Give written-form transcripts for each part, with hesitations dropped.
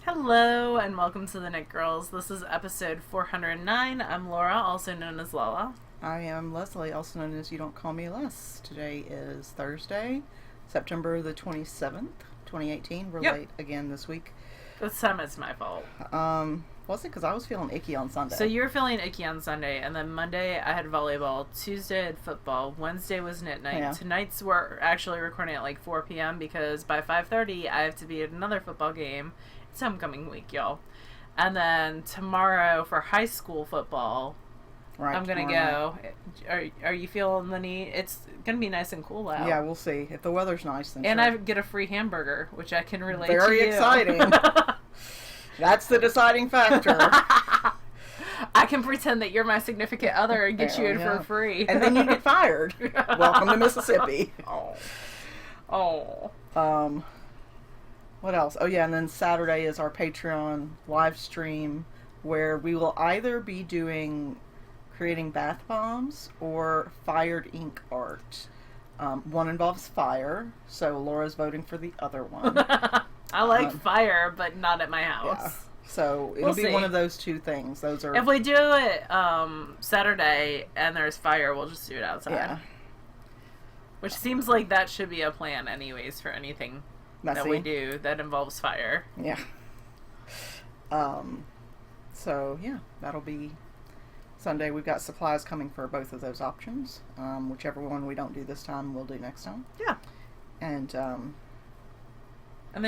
Hello and welcome to the TheKnitGirlls. This is episode 409. I'm Laura, also known as Lala. I am Leslie, also known as You Don't Call Me Les. Today is Thursday, September the 27th, 2018. We're late again this week. This time it's my fault. Was it? Because I was feeling icky on Sunday. So you were feeling icky on Sunday, and then Monday I had volleyball, Tuesday I had football, Wednesday was knit night. Yeah. Tonight's we're actually recording at like 4 p.m. because by 5:30 I have to be at another football game. It's homecoming week, y'all. And then tomorrow for high school football, I'm going to go. Are you feeling the need? It's going to be nice and cool out. Yeah, we'll see. If the weather's nice, then and sure. I get a free hamburger, which I can relate to you. Very exciting. That's the deciding factor. I can pretend that you're my significant other and get you in for free. And then you get fired. Welcome to Mississippi. Oh. What else? Oh yeah, and then Saturday is our Patreon live stream where we will either be creating bath bombs or fired ink art. One involves fire, so Laura's voting for the other one. I like fire, but not at my house. Yeah. So it'll be one of those two things. Those are. If we do it Saturday and there's fire, we'll just do it outside. Yeah. Which seems like that should be a plan, anyways, for anything that we do that involves fire. Yeah. So yeah, that'll be Sunday. We've got supplies coming for both of those options. Whichever one we don't do this time, we'll do next time. Yeah. And then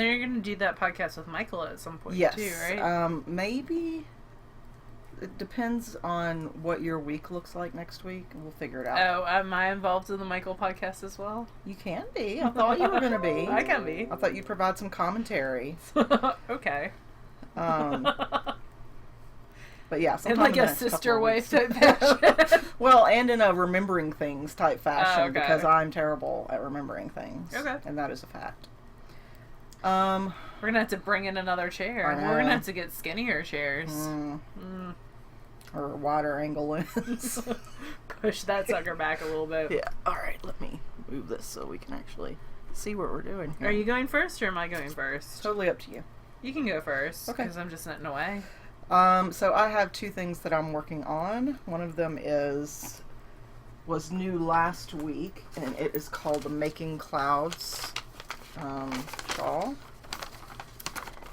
you're going to do that podcast with Michael at some point, too, right? Maybe. It depends on what your week looks like next week, and we'll figure it out. Oh, am I involved in the Michael podcast as well? You can be. I thought you were going to be. I can be. I thought you'd provide some commentary. Okay. But yeah, in like a sister wife type fashion. Well, and in a remembering things type fashion, because I'm terrible at remembering things. Okay. And that is a fact. We're going to have to bring in another chair. We're going to have to get skinnier chairs. Or wider angle lens. Push that sucker back a little bit. Yeah. Alright, let me move this so we can actually see what we're doing here. Are you going first or am I going first? Totally up to you. You can go first. Okay. Because I'm just knitting away. So I have two things that I'm working on. One of them was new last week, and it is called the Making Clouds shawl.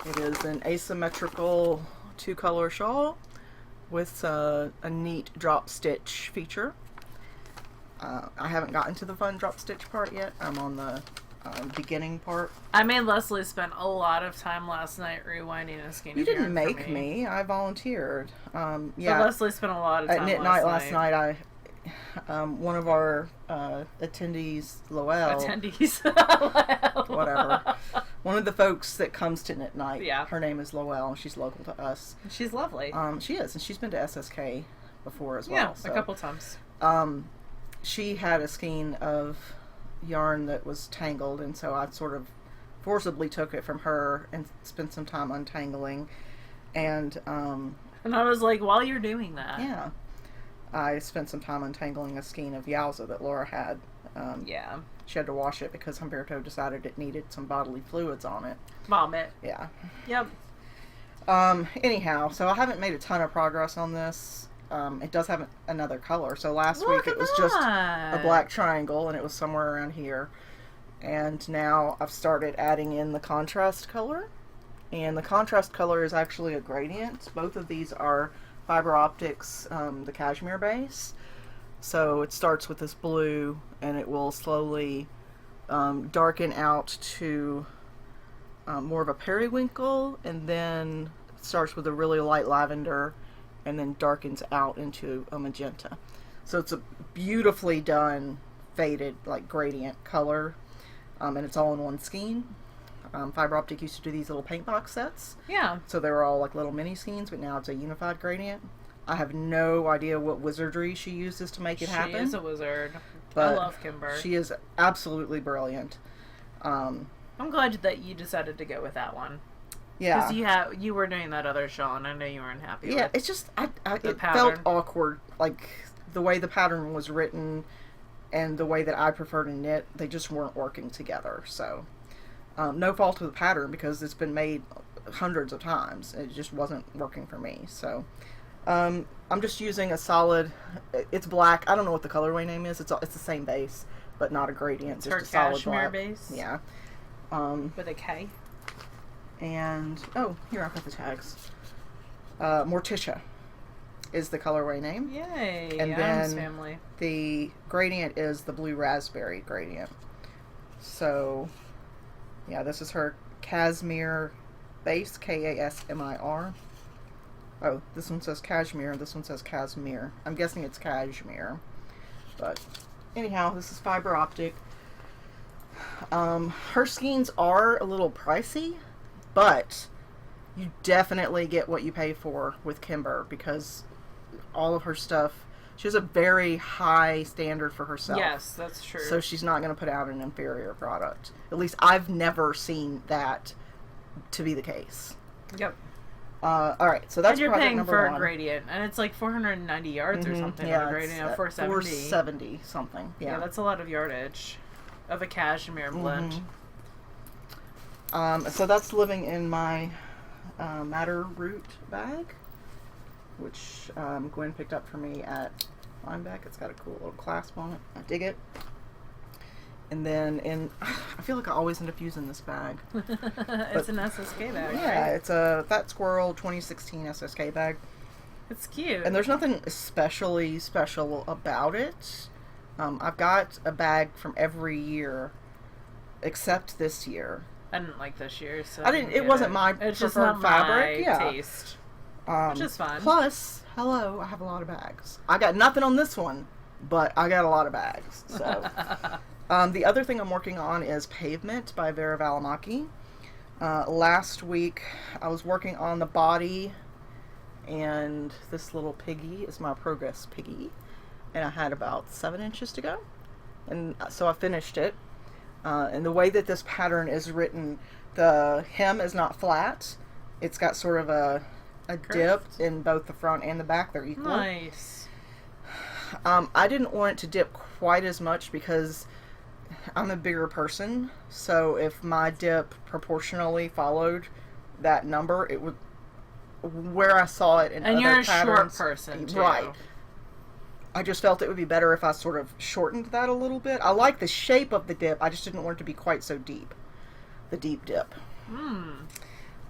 It is an asymmetrical 2-color shawl with a neat drop stitch feature. I haven't gotten to the fun drop stitch part yet. I'm on the beginning part. I made Leslie spend a lot of time last night rewinding a skein. You didn't make me. I volunteered. Yeah. But Leslie spent a lot of time at knit night last night. One of our attendees, Lowell. Whatever. One of the folks that comes to knit night. Yeah. Her name is Lowell, and she's local to us. She's lovely. She is, and she's been to SSK before as well. Yeah, so. A couple times. She had a skein of yarn that was tangled, and so I sort of forcibly took it from her and spent some time untangling. And I was like, while you're doing that. Yeah. I spent some time untangling a skein of Yowza that Laura had. Yeah. She had to wash it because Humberto decided it needed some bodily fluids on it. Vomit. Yeah. Yep. Anyhow, so I haven't made a ton of progress on this. It does have another color. So last week it was just a black triangle, and it was somewhere around here. And now I've started adding in the contrast color. And the contrast color is actually a gradient. Both of these are Fiber Optics, the cashmere base. So it starts with this blue, and it will slowly darken out to more of a periwinkle, and then it starts with a really light lavender, and then darkens out into a magenta. So it's a beautifully done faded like gradient color, and it's all in one skein. Fiber Optic used to do these little paint box sets. Yeah. So they were all like little mini skeins, but now it's a unified gradient. I have no idea what wizardry she uses to make it happen. She is a wizard. But I love Kimber. She is absolutely brilliant. I'm glad that you decided to go with that one. Yeah. Because you were doing that other shawl, and I know you weren't happy with it's just, it pattern. felt awkward. Like, the way the pattern was written and the way that I prefer to knit, they just weren't working together. So, no fault of the pattern, because it's been made hundreds of times. It just wasn't working for me. So I'm just using a solid, it's black. I don't know what the colorway name is. It's the same base, but not a gradient. It's just a solid black base. Yeah. With a K. And here, I've got the tags. Morticia is the colorway name. Yay! And Adam's then family. the gradient is the blue raspberry gradient. So yeah, this is her Cashmere base, Kasmir. Oh, this one says cashmere, this one says Cashmere. I'm guessing it's cashmere. But anyhow, this is fiber optic. Her skeins are a little pricey, but you definitely get what you pay for with Kimber, because all of her stuff, she has a very high standard for herself. Yes, that's true. So she's not going to put out an inferior product. At least I've never seen that to be the case. Yep. All right, so that's and you're project paying number for 1. a gradient, and it's like 490 yards or something. Yeah, on a gradient of 470. 470 something. Yeah, that's a lot of yardage of a cashmere blend. So that's living in my Madder Root bag, which Gwen picked up for me at Lineback. It's got a cool little clasp on it. I dig it. And then I feel like I always end up using this bag. It's an SSK bag, Yeah, right? it's a Fat Squirrel 2016 SSK bag. It's cute. And there's nothing especially special about it. I've got a bag from every year except this year. I didn't like this year, so I didn't. It wasn't my it's just preferred not fabric. my Yeah, taste, which is fine. Plus, hello, I have a lot of bags. I got nothing on this one, but I got a lot of bags. So, the other thing I'm working on is Pavement by Vera Valimaki. Last week, I was working on the body, and this little piggy is my progress piggy, and I had about 7 inches to go, and so I finished it. And the way that this pattern is written, the hem is not flat. It's got sort of a dip in both the front and the back. They're equal. Nice. I didn't want it to dip quite as much because I'm a bigger person. So if my dip proportionally followed that number, it would, where I saw it in other patterns. And you're a short person, too. Right. I just felt it would be better if I sort of shortened that a little bit. I like the shape of the dip. I just didn't want it to be quite so deep. The deep dip.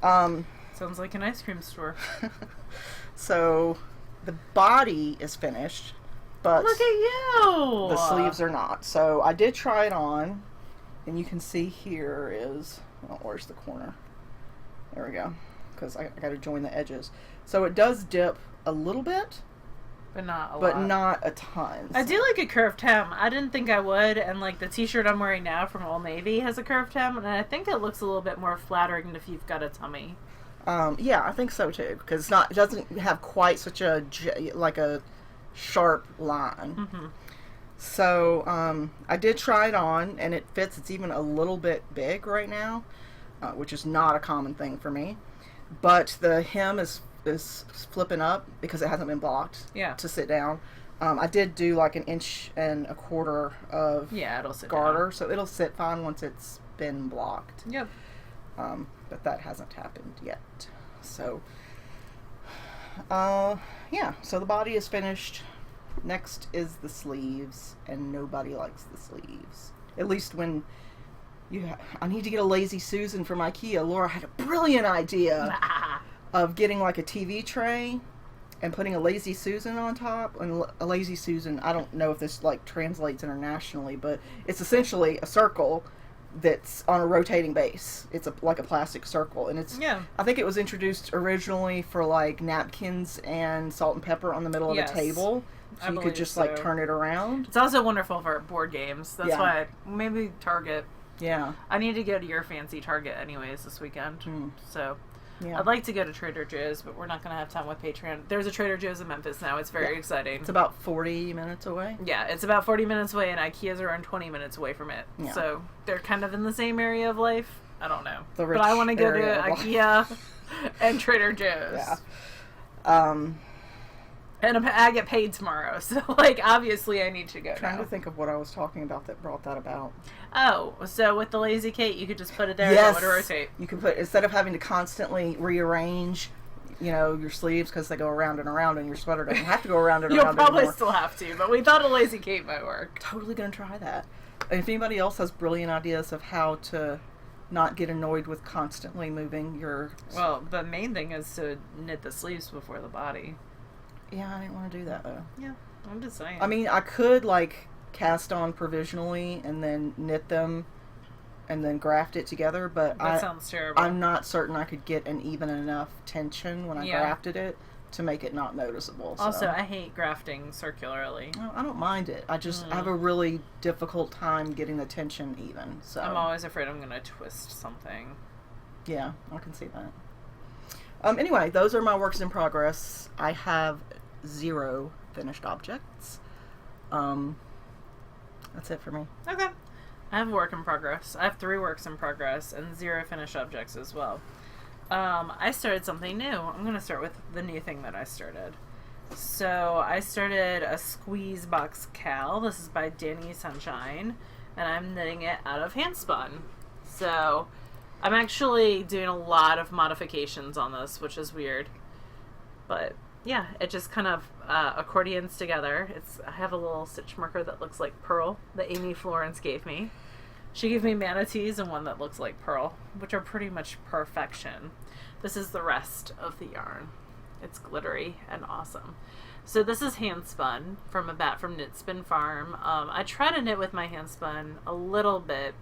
Sounds like an ice cream store. So the body is finished, but look at you! the sleeves are not. So I did try it on, and you can see here is, oh, where's the corner? There we go. Because I got to join the edges. So it does dip a little bit. But not a lot. But not a ton. I do like a curved hem. I didn't think I would, and like the t-shirt I'm wearing now from Old Navy has a curved hem, and I think it looks a little bit more flattering if you've got a tummy. Yeah, I think so too, because it doesn't have quite such a sharp line. So I did try it on, and it fits. It's even a little bit big right now, which is not a common thing for me. But the hem is flipping up because it hasn't been blocked to sit down. I did do like 1.25 inches of it'll sit garter, down. so it'll sit fine once it's been blocked. Yep. But that hasn't happened yet. So, yeah, so the body is finished. Next is the sleeves, and nobody likes the sleeves. At least when I need to get a Lazy Susan from IKEA. Laura had a brilliant idea of getting like a TV tray and putting a Lazy Susan on top. And a Lazy Susan, I don't know if this like translates internationally, but it's essentially a circle that's on a rotating base. It's like a plastic circle, and it's I think it was introduced originally for like napkins and salt and pepper on the middle of a table, so you could just like turn it around. It's also wonderful for board games. That's why maybe Target. Yeah, I need to go to your fancy Target anyways this weekend. So yeah. I'd like to go to Trader Joe's, but we're not going to have time with Patreon. There's a Trader Joe's in Memphis now. It's very exciting. It's about 40 minutes away. Yeah, it's about 40 minutes away, and IKEA's around 20 minutes away from it. Yeah. So they're kind of in the same area of life. I don't know. But I want to go to IKEA and Trader Joe's. Yeah. And I get paid tomorrow, so, like, obviously I need to go Trying to think of what I was talking about that brought that about. Oh, so with the Lazy Kate, you could just put it there yes. and it would rotate. You can put, instead of having to constantly rearrange, your sleeves because they go around and around, and your sweater doesn't have to go around and around You'll probably anymore. still have to, but we thought a Lazy Kate might work. Totally going to try that. And if anybody else has brilliant ideas of how to not get annoyed with constantly moving your... Well, the main thing is to knit the sleeves before the body. Yeah, I didn't want to do that, though. Yeah, I'm just saying. I mean, I could, like, cast on provisionally and then knit them and then graft it together, but that sounds terrible. I'm not certain I could get an even enough tension when I grafted it to make it not noticeable. So. Also, I hate grafting circularly. No, I don't mind it. I just have a really difficult time getting the tension even. So I'm always afraid I'm going to twist something. Yeah, I can see that. Anyway, those are my works in progress. I have 0 finished objects. That's it for me. Okay. I have work in progress. I have 3 works in progress and 0 finished objects as well. I started something new. I'm going to start with the new thing that I started. So I started a squeeze box cowl. This is by Danny Sunshine, and I'm knitting it out of handspun. So I'm actually doing a lot of modifications on this, which is weird. But yeah, it just kind of accordions together. I have a little stitch marker that looks like pearl that Amy Florence gave me. She gave me manatees and one that looks like pearl, which are pretty much perfection. This is the rest of the yarn. It's glittery and awesome. So this is handspun from a bat from Knit Spin Farm. I try to knit with my handspun a little bit,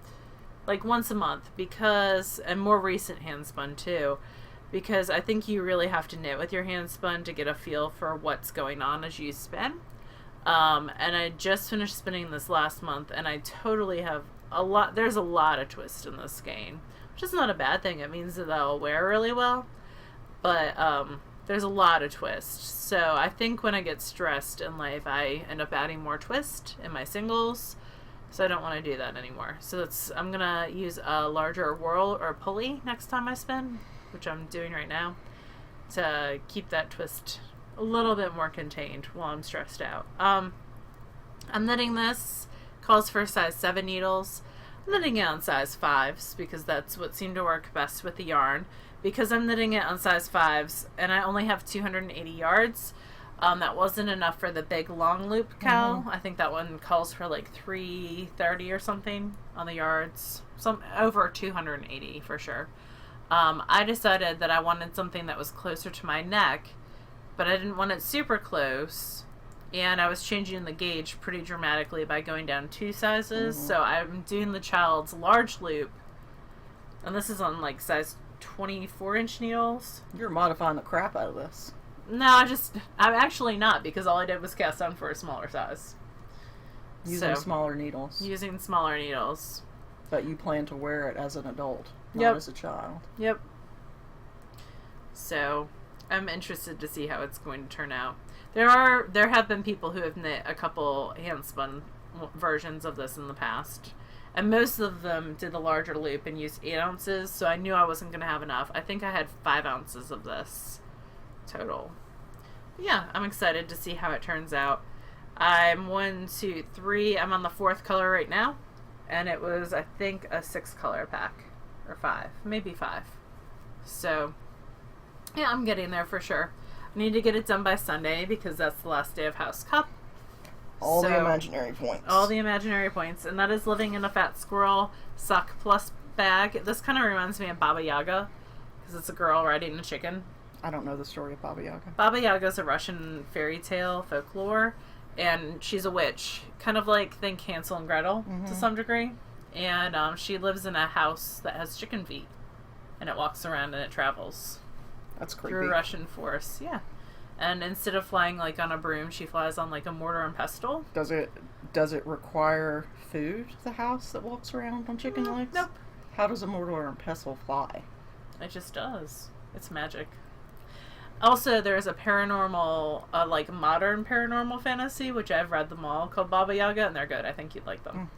like once a month, and more recent handspun too, because I think you really have to knit with your handspun to get a feel for what's going on as you spin. And I just finished spinning this last month, and I totally have there's a lot of twist in this skein, which is not a bad thing. It means that I'll wear really well, but there's a lot of twist. So I think when I get stressed in life, I end up adding more twist in my singles, so I don't want to do that anymore. So I'm gonna use a larger whirl or pulley next time I spin, which I'm doing right now, to keep that twist a little bit more contained while I'm stressed out. I'm knitting this. Calls for size 7 needles. I'm knitting it on size 5s because that's what seemed to work best with the yarn. Because I'm knitting it on size 5s and I only have 280 yards, that wasn't enough for the big long loop cowl. I think that one calls for like 330 or something on the yards. Over 280 for sure. I decided that I wanted something that was closer to my neck, but I didn't want it super close. And I was changing the gauge pretty dramatically by going down 2 sizes. So I'm doing the child's large loop. And this is on like size 24-inch needles. You're modifying the crap out of this. No, I'm actually not, because all I did was cast on for a smaller size. Using smaller needles. Using smaller needles. But you plan to wear it as an adult, not as a child. Yep. So I'm interested to see how it's going to turn out. There have been people who have knit a couple handspun versions of this in the past, and most of them did the larger loop and used 8 ounces, so I knew I wasn't going to have enough. I think I had 5 ounces of this total. But yeah, I'm excited to see how it turns out. I'm 1, 2, 3. I'm on the 4th color right now, and it was, I think, a 6 color pack, or 5, maybe 5. So yeah, I'm getting there for sure. I need to get it done by Sunday because that's the last day of House Cup. All the imaginary points. All the imaginary points. And that is living in a Fat Squirrel Sock Plus bag. This kind of reminds me of Baba Yaga because it's a girl riding a chicken. I don't know the story of Baba Yaga. Baba Yaga is a Russian fairy tale folklore, and she's a witch. Kind of like, think Hansel and Gretel to some degree. And she lives in a house that has chicken feet, and it walks around and it travels. That's creepy. Through a Russian forest, yeah. And instead of flying like on a broom, she flies on like a mortar and pestle. Does it require food, the house that walks around on chicken legs? Nope. How does a mortar and pestle fly? It just does. It's magic. Also, there's a paranormal, like modern paranormal fantasy, which I've read them all, called Baba Yaga, and they're good. I think you'd like them.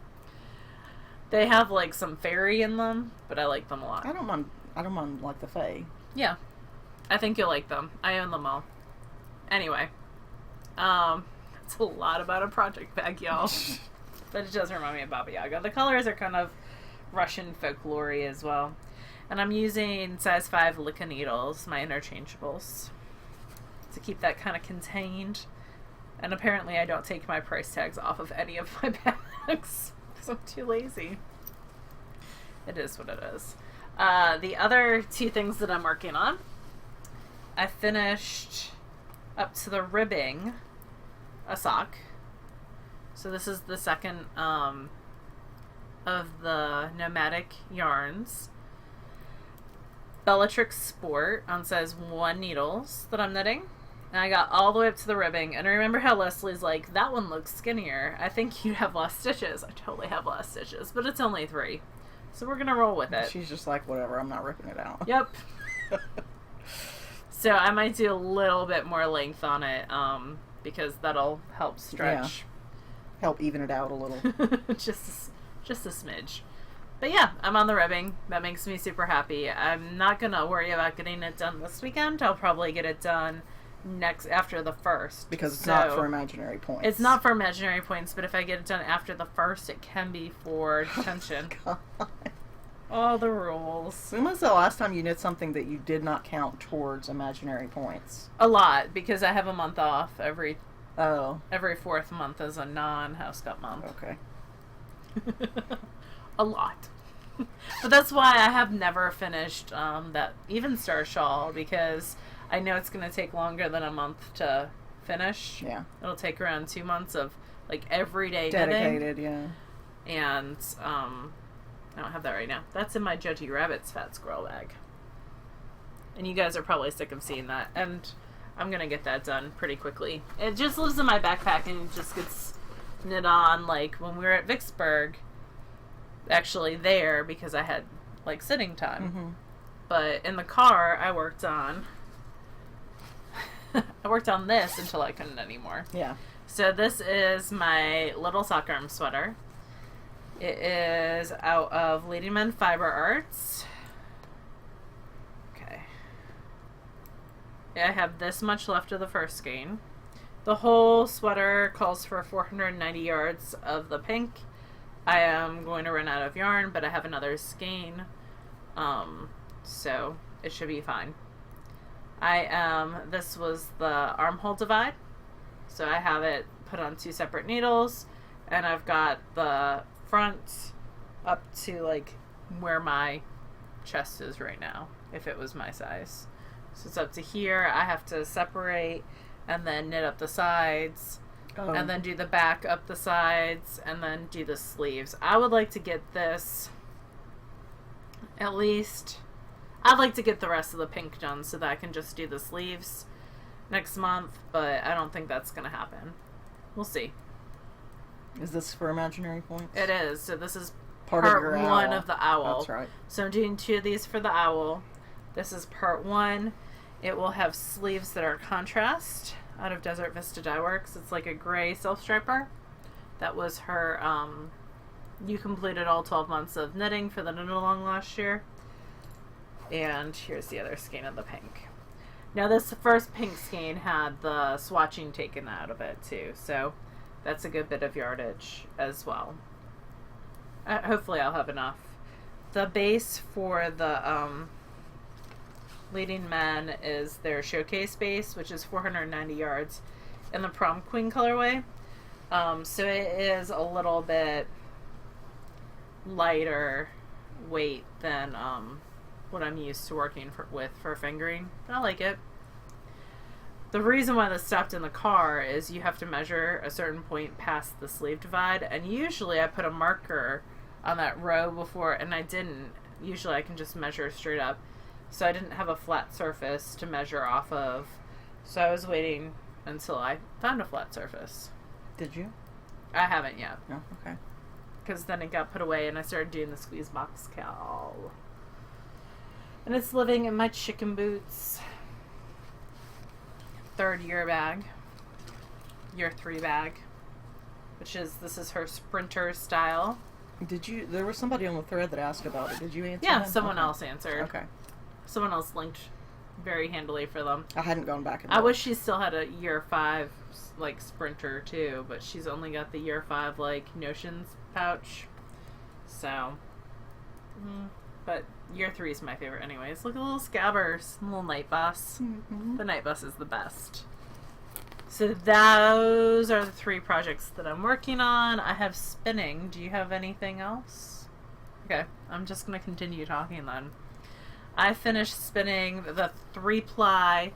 They have like some fairy in them, but I like them a lot. I don't mind like the fae. Yeah. I think you'll like them. I own them all. Anyway. It's a lot about a project bag, y'all. But it does remind me of Baba Yaga. The colors are kind of Russian folklore-y as well. And I'm using size 5 TheKnitGirlls, my interchangeables, to keep that kind of contained. And apparently I don't take my price tags off of any of my bags because I'm too lazy. It is what it is. The other 2 things that I'm working on, I finished up to the ribbing a sock. So this is the second of the Nomadic yarns. Bellatrix Sport on size 1 needles that I'm knitting. And I got all the way up to the ribbing. And I remember how Leslie's like, that one looks skinnier. I think you have less stitches. I totally have less stitches, but it's only 3. So we're going to roll with it. She's just like, whatever, I'm not ripping it out. Yep. So I might do a little bit more length on it because that'll help stretch. Yeah. Help even it out a little. just a smidge. But yeah, I'm on the ribbing. That makes me super happy. I'm not going to worry about getting it done this weekend. I'll probably get it done after the 1st. Because it's not for imaginary points. It's not for imaginary points, but if I get it done after the 1st, it can be for detention. Oh, God. All the rules. When was the last time you knit something that you did not count towards imaginary points? A lot, because I have a month off every 4th month as a non-house cut month. Okay. A lot. But that's why I have never finished that Even Star shawl, because I know it's going to take longer than a month to finish. Yeah. It'll take around 2 months of like everyday dedicated, knitting. Yeah. And I don't have that right now. That's in my Judgy Rabbit's Fat Squirrel bag. And you guys are probably sick of seeing that. And I'm going to get that done pretty quickly. It just lives in my backpack and it just gets knit on like when we were at Vicksburg. Actually there because I had like sitting time. Mm-hmm. But in the car I worked on this until I couldn't anymore. Yeah. So this is my little sock arm sweater. It is out of Lady Men Fiber Arts. Okay. I have this much left of the first skein. The whole sweater calls for 490 yards of the pink. I am going to run out of yarn, but I have another skein. So it should be fine. This was the armhole divide. So I have it put on 2 separate needles, and I've got the front up to like where my chest is right now, if it was my size. So it's up to here. I have to separate and then knit up the sides. And then do the back up the sides, and then do the sleeves. I would like to get this, at least, I'd like to get the rest of the pink done so that I can just do the sleeves next month, but I don't think that's going to happen. We'll see. Is this for imaginary points? It is. So this is part part of 1 of the owl. That's right. So I'm doing 2 of these for the owl. This is part 1. It will have sleeves that are contrast out of Desert Vista Dye Works. It's like a gray self-striper. That was her, you completed all 12 months of knitting for the knit-along last year. And here's the other skein of the pink. Now this first pink skein had the swatching taken out of it too, so that's a good bit of yardage as well. Hopefully I'll have enough. The base for the Leading Men is their showcase base, which is 490 yards in the Prom Queen colorway. So it is a little bit lighter weight than what I'm used to working with for fingering. I like it. The reason why this stopped in the car is you have to measure a certain point past the sleeve divide, and usually I put a marker on that row before, and I didn't. Usually I can just measure straight up. So I didn't have a flat surface to measure off of. So I was waiting until I found a flat surface. Did you? I haven't yet. No? Okay. Because then it got put away and I started doing the squeeze box cowl. And it's living in my chicken boots. 3rd year bag. Year 3 bag. This is her sprinter style. There was somebody on the thread that asked about it. Did you answer Yeah, them? someone else answered. Okay. Someone else linked very handily for them. I hadn't gone back and I wish she still had a year 5 like sprinter too, but she's only got the year 5 like Notions pouch. So, but year 3 is my favorite anyways. Look at the little scabbers, little night bus. The night bus is the best. So those are the 3 projects that I'm working on. I have spinning. Do you have anything else? Okay, I'm just going to continue talking then. I finished spinning the 3-ply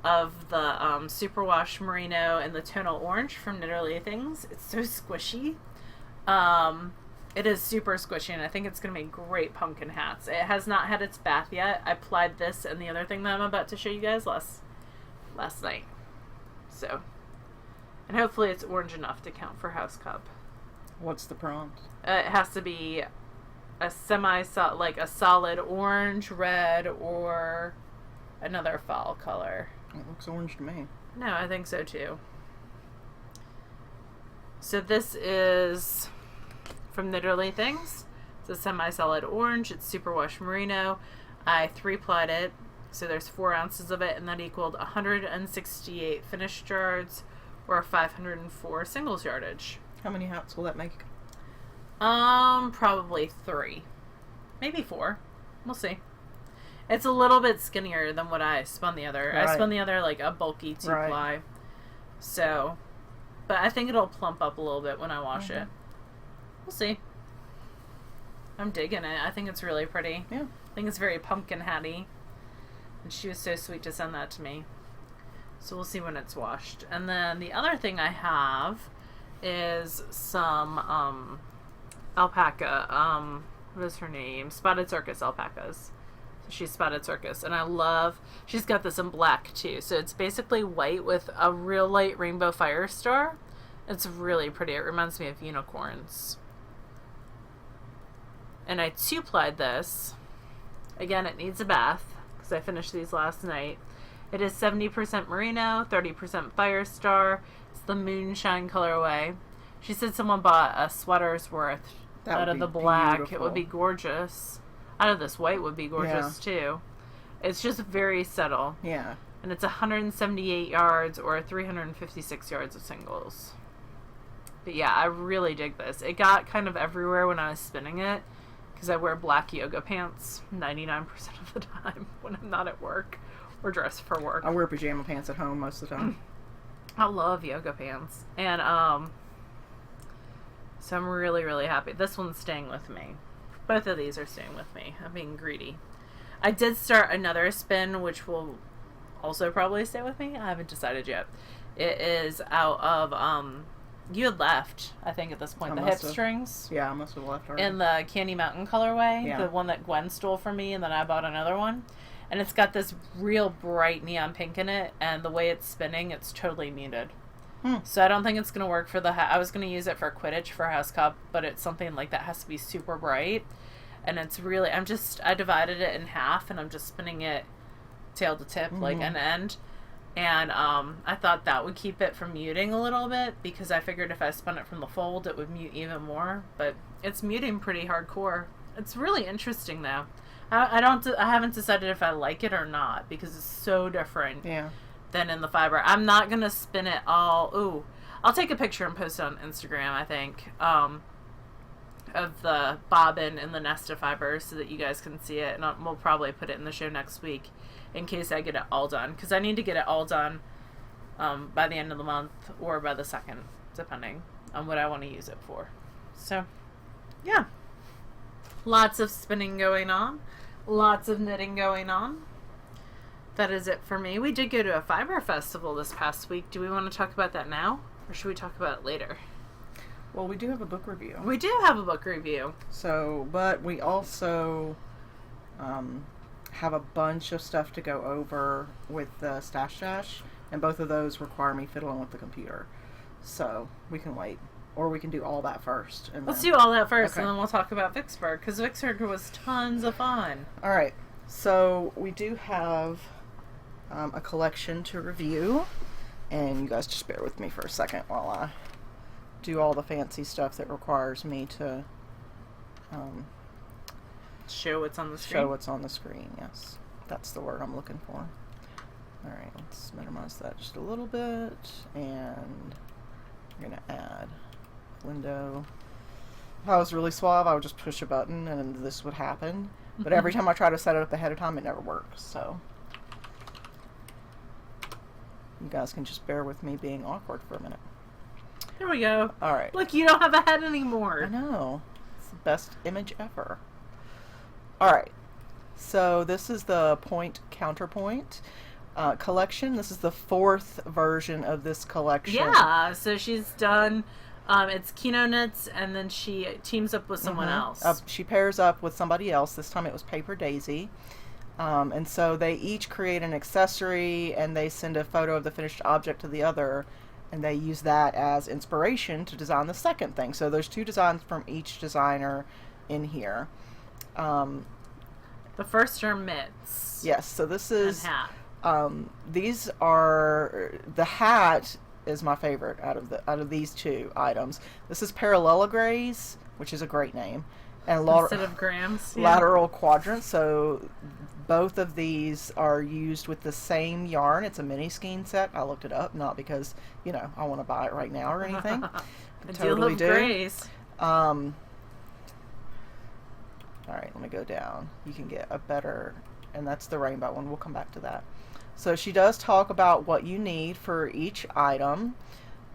of the Superwash Merino and the Tonal Orange from Knitterly Things. It's so squishy. It is super squishy, and I think it's going to make great pumpkin hats. It has not had its bath yet. I applied this and the other thing that I'm about to show you guys last night. So, and hopefully it's orange enough to count for House Cup. What's the prompt? It has to be a like a solid orange, red, or another fall color. It looks orange to me. No, I think so too. So this is from Knitterly Things. It's a semi-solid orange. It's Superwash Merino. I 3-plied it. So there's 4 ounces of it, and that equaled 168 finished yards, or 504 singles yardage. How many hats will that make? Probably 3. Maybe 4. We'll see. It's a little bit skinnier than what I spun the other. Right. I spun the other like a bulky 2-ply. Right. So, but I think it'll plump up a little bit when I wash it. We'll see. I'm digging it. I think it's really pretty. Yeah. I think it's very pumpkin hatty. And she was so sweet to send that to me. So we'll see when it's washed. And then the other thing I have is some alpaca. What is her name? Spotted Circus alpacas. So she's Spotted Circus. And I love, she's got this in black too. So it's basically white with a real light rainbow fire star. It's really pretty. It reminds me of unicorns. And I 2-plied this. Again, it needs a bath. I finished these last night. It is 70% merino, 30% fire star. It's the moonshine colorway. She said someone bought a sweater's worth out of the black. Beautiful. It would be gorgeous. Out of this white would be gorgeous too. It's just very subtle. Yeah. And it's 178 yards or 356 yards of singles. But yeah, I really dig this. It got kind of everywhere when I was spinning it. Because I wear black yoga pants 99% of the time when I'm not at work or dressed for work. I wear pajama pants at home most of the time. I love yoga pants. And, so I'm really, really happy. This one's staying with me. Both of these are staying with me. I'm being greedy. I did start another spin, which will also probably stay with me. I haven't decided yet. It is out of, you had left, I think, at this point, the hip strings. Yeah, I must have left already. In the Candy Mountain colorway, yeah. The one that Gwen stole from me, and then I bought another one. And it's got this real bright neon pink in it, and the way it's spinning, it's totally muted. So I don't think it's going to work for the I was going to use it for Quidditch for House Cup, but it's something like that has to be super bright. And it's really, I divided it in half, and I'm just spinning it tail to tip, like an end. And I thought that would keep it from muting a little bit, because I figured if I spun it from the fold, it would mute even more. But it's muting pretty hardcore. It's really interesting, though. I haven't decided if I like it or not, because it's so different than in the fiber. I'm not going to spin it all. Ooh, I'll take a picture and post it on Instagram, I think, of the bobbin and the nested fibers so that you guys can see it. And we'll probably put it in the show next week in case I get it all done. Because I need to get it all done by the end of the month or by the 2nd, depending on what I want to use it for. So, yeah. Lots of spinning going on. Lots of knitting going on. That is it for me. We did go to a fiber festival this past week. Do we want to talk about that now? Or should we talk about it later? Well, we do have a book review. We do have a book review. So, but we also have a bunch of stuff to go over with the Stash Dash, and both of those require me fiddling with the computer. So, we can wait. Or we can do all that first. And Let's do all that first, and then we'll talk about Vicksburg, because Vicksburg was tons of fun. All right. So, we do have a collection to review, and you guys just bear with me for a second while I do all the fancy stuff that requires me to show what's on the screen. Show what's on the screen, yes. That's the word I'm looking for. Alright, let's minimize that just a little bit, and we're going to add window. If I was really suave, I would just push a button and this would happen. But every time I try to set it up ahead of time, it never works. So you guys can just bear with me being awkward for a minute. There we go. Alright. Look, you don't have a head anymore. I know. It's the best image ever. Alright. So this is the Counterpoint collection. This is the 4th version of this collection. Yeah, so she's done, it's Kino Knits, and then she teams up with someone else. She pairs up with somebody else. This time it was Paper Daisy. And so they each create an accessory, and they send a photo of the finished object to the other, and they use that as inspiration to design the second thing. So there's 2 designs from each designer in here. The first are mitts. Yes, so this is... And hat. These are... The hat is my favorite out of these 2 items. This is Parallelograys, which is a great name. And instead of grams. Yeah. Lateral quadrants. So both of these are used with the same yarn. It's a mini skein set. I looked it up, not because, you know, I want to buy it right now or anything. I totally do. Grays. Alright, let me go down. You can get a better, and that's the rainbow one. We'll come back to that. So she does talk about what you need for each item.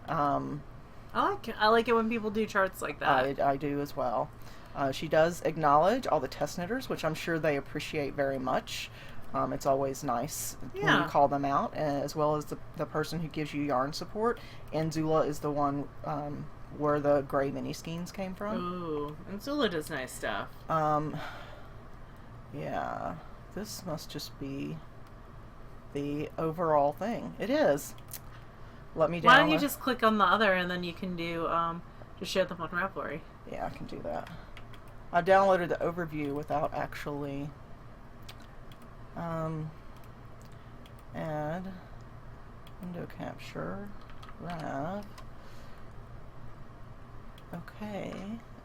I like it when people do charts like that. I do as well. She does acknowledge all the test knitters, which I'm sure they appreciate very much. It's always nice when you call them out, as well as the person who gives you yarn support. And Zula is the one where the gray mini skeins came from. Ooh, and Zula does nice stuff. Yeah, this must just be the overall thing. It is. Let me download. Why don't you just click on the other, and then you can do just share them on Ravelry. Yeah, I can do that. I downloaded the overview without actually add window capture Rav. Okay,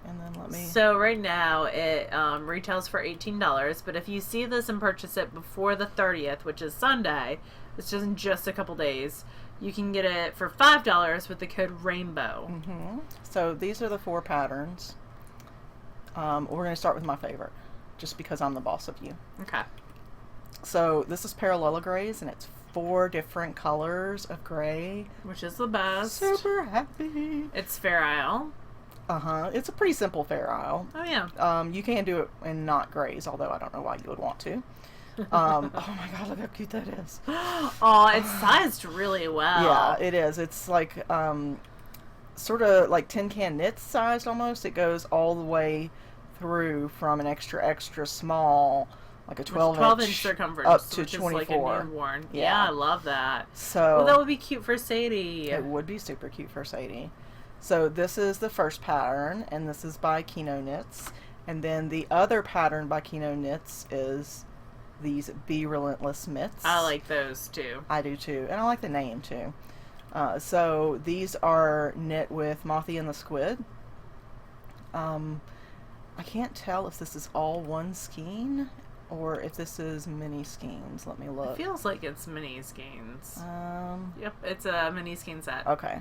and then let me... So right now it retails for $18, but if you see this and purchase it before the 30th, which is Sunday, it's just in just a couple days, you can get it for $5 with the code RAINBOW. So these are the 4 patterns. We're going to start with my favorite, just because I'm the boss of you. Okay. So this is Parallelograys, and it's 4 different colors of gray. Which is the best. Super happy. It's Fair Isle. It's a pretty simple Fair Isle. Oh, yeah. You can do it in not grays, although I don't know why you would want to. Oh my god, look how cute that is. Oh, it's sized really well. Yeah, it is. It's like, sort of like tin can knits sized almost. It goes all the way through from an extra small, like a 12 inch circumference, up to which 24. is like a newborn. Yeah, I love that. So well, that would be cute for Sadie. It would be super cute for Sadie. So this is the first pattern, and this is by Kino Knits. And then the other pattern by Kino Knits is these Be Relentless mitts. I like those too. I do too, and I like the name too. So these are knit with Mothy and the Squid. I can't tell if this is all one skein or if this is mini skeins. Let me look. It feels like it's mini skeins. Yep, it's a mini skein set. Okay.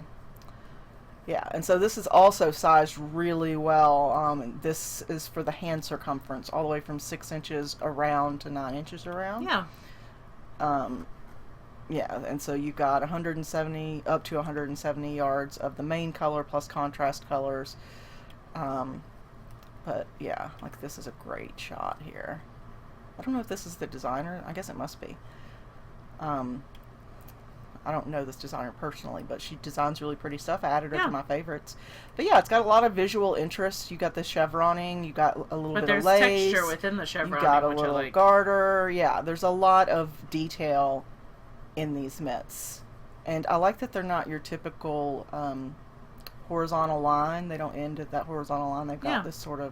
Yeah, and so this is also sized really well. This is for the hand circumference, all the way from 6 inches around to 9 inches around. Yeah. Yeah, and so you've got 170 up to 170 yards of the main color plus contrast colors. But yeah, like this is a great shot here. I don't know if this is the designer. I guess it must be. I don't know this designer personally, but she designs really pretty stuff. I added her to my favorites. But yeah, it's got a lot of visual interest. You got the chevroning, you got a little bit of lace. But there's texture within the chevroning, you got a little garter. Yeah, there's a lot of detail in these mitts. And I like that they're not your typical horizontal line. They don't end at that horizontal line. They've got this sort of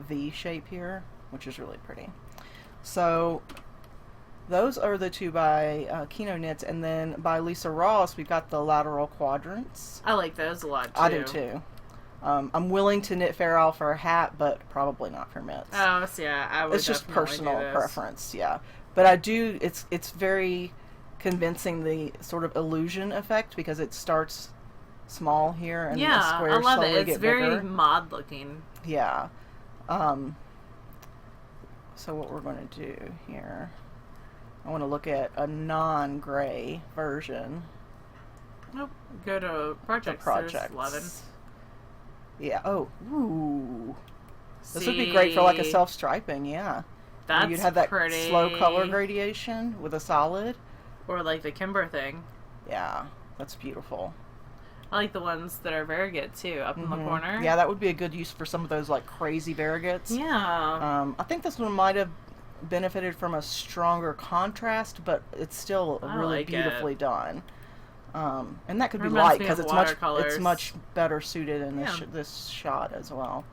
V shape here, which is really pretty. So those are the 2 by Kino Knits, and then by Lisa Ross, we've got the lateral quadrants. I like those a lot too. I do too. I'm willing to knit Fair Isle for a hat, but probably not for mitts. Oh, so yeah, I would. It's just personal preference, yeah. But I do, it's very convincing, the sort of illusion effect, because it starts small here and the squares I love slowly it. It's get very bigger. mod looking. Yeah. So what we're going to do here, I want to look at a non-gray version. Nope. Go to projects. There's 11. Yeah. Oh. Ooh. This would be great for like a self-striping. Yeah. That's you'd have that pretty. Slow color gradation with a solid. Or like the Kimber thing. Yeah. That's beautiful. I like the ones that are variegated too, up in the corner. Yeah, that would be a good use for some of those like crazy variegates. Yeah. I think this one might have benefited from a stronger contrast, but it's still really beautifully done. And that could be light because it's much better suited in this shot as well.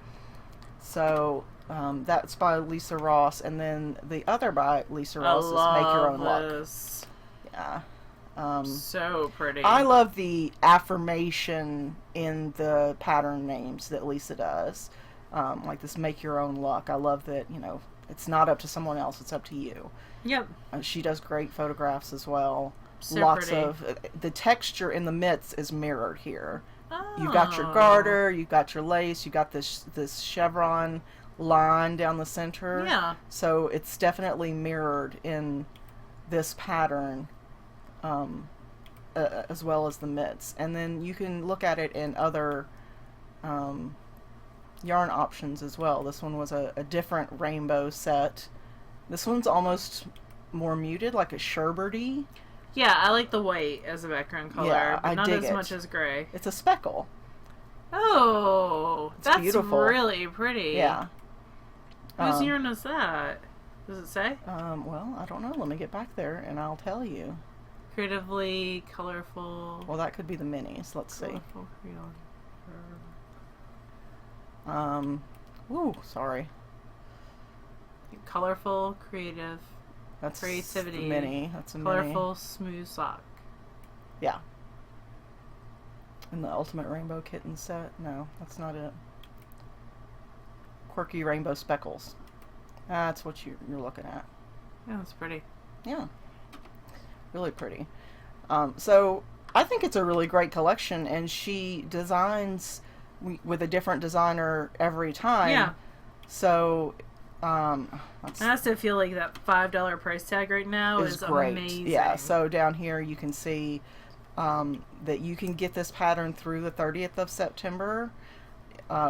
So that's by Lisa Ross, and then the other by Lisa Ross is Make Your Own Luck. Yeah. So pretty. I love the affirmation in the pattern names that Lisa does. Like this Make Your Own Luck. I love that, it's not up to someone else, it's up to you. Yep. She does great photographs as well. So Lots pretty. of the texture in the mitts is mirrored here. Oh. You've got your garter, you've got your lace, you've got this chevron line down the center. Yeah. So it's definitely mirrored in this pattern, as well as the mitts. And then you can look at it in other yarn options as well. This one was a different rainbow set. This one's almost more muted, like a sherbety. Yeah, I like the white as a background color, but not as much as gray. It's a speckle. Oh, that's beautiful. Really pretty. Yeah. Whose yarn is that? Does it say? Well, I don't know. Let me get back there and I'll tell you. Creatively colorful. Well, that could be the minis. Let's see. Ooh, sorry. Colorful, creative. That's creativity. The mini. That's a colorful, mini. smooth sock. Yeah. And the Ultimate Rainbow Kitten set. No, that's not it. Quirky Rainbow Speckles. That's what you're looking at. Yeah, that's pretty. Yeah. Really pretty. So I think it's a really great collection, and she designs with a different designer every time. Yeah. So I also feel like that $5 price tag right now is great. Amazing. Yeah. So down here you can see that you can get this pattern through the 30th of September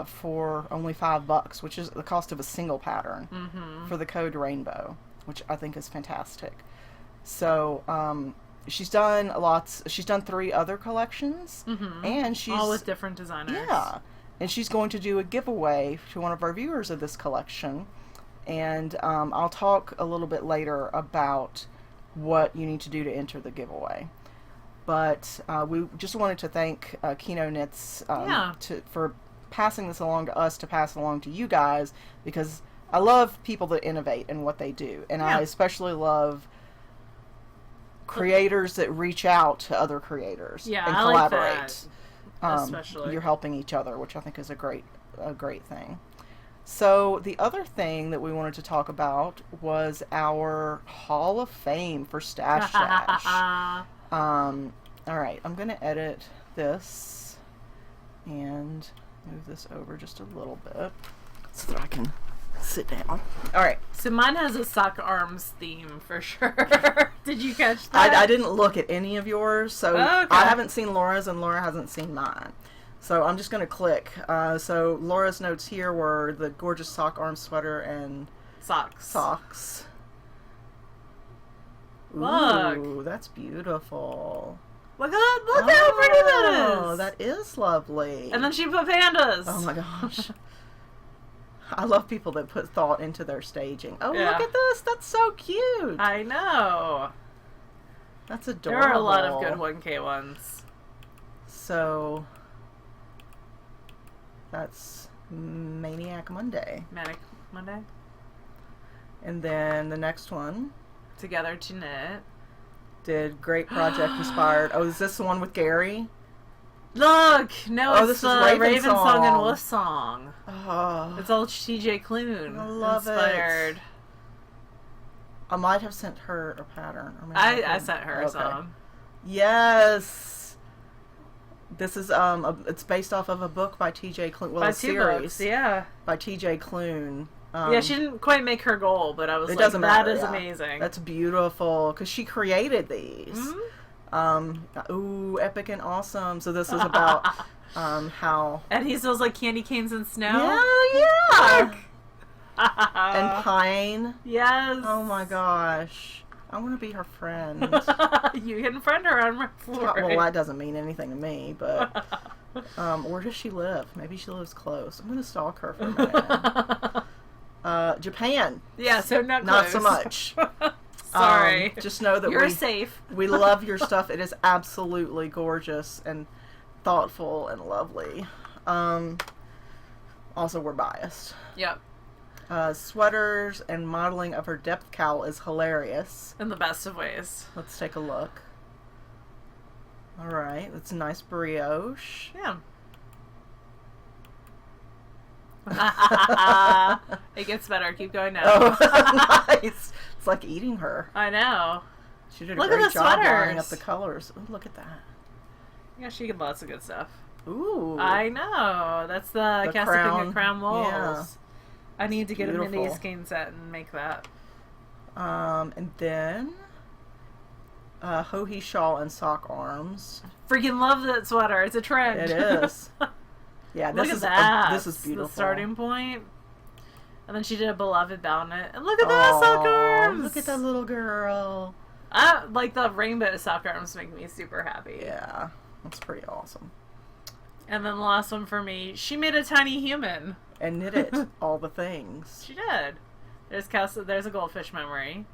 for only $5, which is the cost of a single pattern for the code Rainbow, which I think is fantastic. So she's done She's done 3 other collections, and she's all with different designers. Yeah, and she's going to do a giveaway to one of our viewers of this collection. And I'll talk a little bit later about what you need to do to enter the giveaway. But we just wanted to thank Kino Knits for passing this along to us to pass along to you guys, because I love people that innovate in what they do. And I especially love creators that reach out to other creators and collaborate. Like that. Especially. You're helping each other, which I think is a great thing. So the other thing that we wanted to talk about was our Hall of Fame for Stash Dash. All right, I'm going to edit this and move this over just a little bit so that I can sit down. All right. So mine has a sock arms theme for sure. Did you catch that? I didn't look at any of yours, so I haven't seen Laura's and Laura hasn't seen mine. So I'm just going to click. So Laura's notes here were the gorgeous sock arm sweater and socks. Look. Ooh, that's beautiful. Look how pretty that is. Oh, that is lovely. And then she put pandas. Oh my gosh. I love people that put thought into their staging. Oh, look at this. That's so cute. I know. That's adorable. There are a lot of good 1K ones. So that's Maniac Monday. Manic Monday. And then the next one. Together to Knit. Did Great Project Inspired. Oh, is this the one with Gary? Look! No, it's this the is Raven Song and Wolf Song. Oh. It's all TJ Klune I love inspired. I might have sent her a pattern. Or maybe I sent her some. Yes. This is it's based off of a book by T.J. Klune. Well, by a series. Yeah. By T.J. Klune. Yeah, she didn't quite make her goal, but I was like, that is amazing. That's beautiful because she created these. Mm-hmm. Ooh, epic and awesome. So this is about how. And he sells like candy canes and snow. Yeah. And pine. Yes. Oh my gosh. I want to be her friend. You can friend her on my floor. Well, that doesn't mean anything to me, but where does she live? Maybe she lives close. I'm going to stalk her for a minute. Japan. Yeah, so not so much. Sorry. Just know that you're safe. We love your stuff. It is absolutely gorgeous and thoughtful and lovely. Also, we're biased. Yep. Sweaters and modeling of her depth cowl is hilarious. In the best of ways. Let's take a look. Alright, that's a nice brioche. Yeah. It gets better. Keep going now. Oh, nice. It's like eating her. I know. She did a great job lining up the colors. Ooh, look at that. Yeah, she did lots of good stuff. Ooh. I know. That's the Casapinga Crown Walls. Yeah. I need to get a mini skein set and make that. And then Hohi shawl and sock arms. Freaking love that sweater. It's a trend. It is. Yeah, this is beautiful. The starting point. And then she did a beloved bonnet. And look at those sock arms. Look at that little girl. Like the rainbow sock arms make me super happy. Yeah, that's pretty awesome. And then the last one for me, she made a tiny human. And knitted all the things. She did. There's a goldfish memory.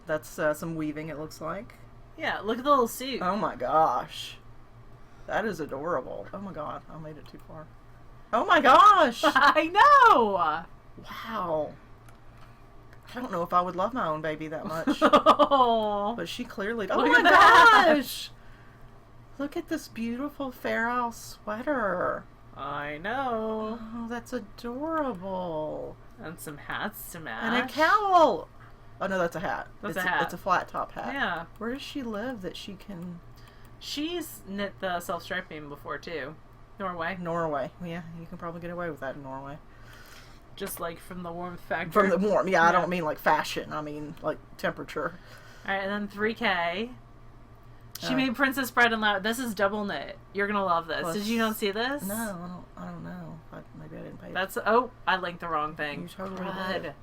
That's some weaving, it looks like. Yeah, look at the little suit. Oh my gosh. That is adorable. Oh my god, I made it too far. Oh my gosh! I know! Wow. I don't know if I would love my own baby that much. But she clearly... Oh my gosh! Look at this beautiful Fair Isle sweater. I know. Oh, that's adorable. And some hats to match. And a cowl. Oh no, that's a hat. That's a hat. It's a flat top hat. Yeah. Where does she live that she can... She's knit the self-striping before too. Norway. Yeah, you can probably get away with that in Norway. Just like from the warmth factor. From the warmth, yeah. I don't mean like fashion. I mean like temperature. Alright, and then 3K. She made Princess Bride and Loud. This is double knit. You're gonna love this. Did you not see this? No, I don't know. Maybe I didn't pay. That's I linked the wrong thing. You totally did.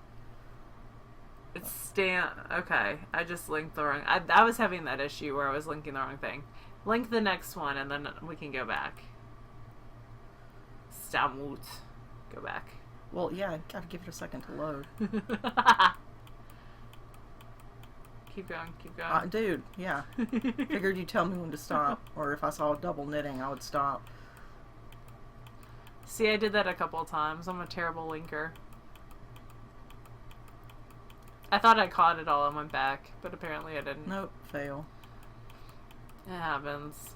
It's okay. I just linked the wrong. I was having that issue where I was linking the wrong thing. Link the next one and then we can go back. Stamut. Go back. Well, yeah, I gotta give it a second to load. Keep going. Dude, yeah. Figured you'd tell me when to stop. Or if I saw double knitting, I would stop. See, I did that a couple of times. I'm a terrible linker. I thought I caught it all and went back, but apparently I didn't. Nope, fail. It happens.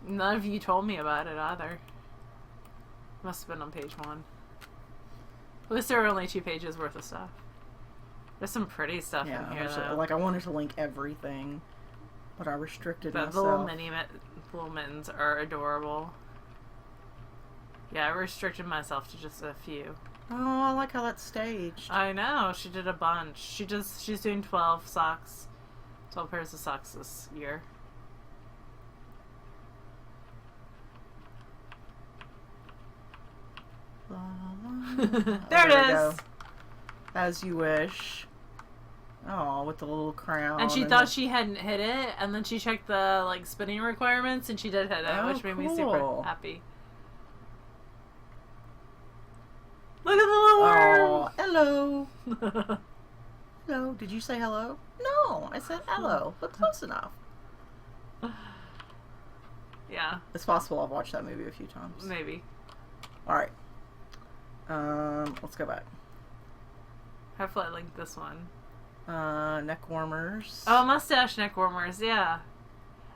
None of you told me about it either. Must have been on page 1. At least there were only 2 pages worth of stuff. There's some pretty stuff in here, though. Like, I wanted to link everything, but I restricted myself. The little mittens are adorable. Yeah, I restricted myself to just a few. Oh, I like how that's staged. I know. She did a bunch. She's doing 12 socks. 12 pairs of socks this year. There it is. As you wish. Oh, with the little crown. And she thought she hadn't hit it, and then she checked the like spinning requirements, and she did hit it, which made me super happy. Look at the little worm. Oh, hello. Hello. Did you say hello? No, I said hello, but close enough. Yeah. It's possible I've watched that movie a few times. Maybe. All right. Let's go back. Hopefully I linked this one. Neck warmers. Oh, mustache neck warmers, yeah.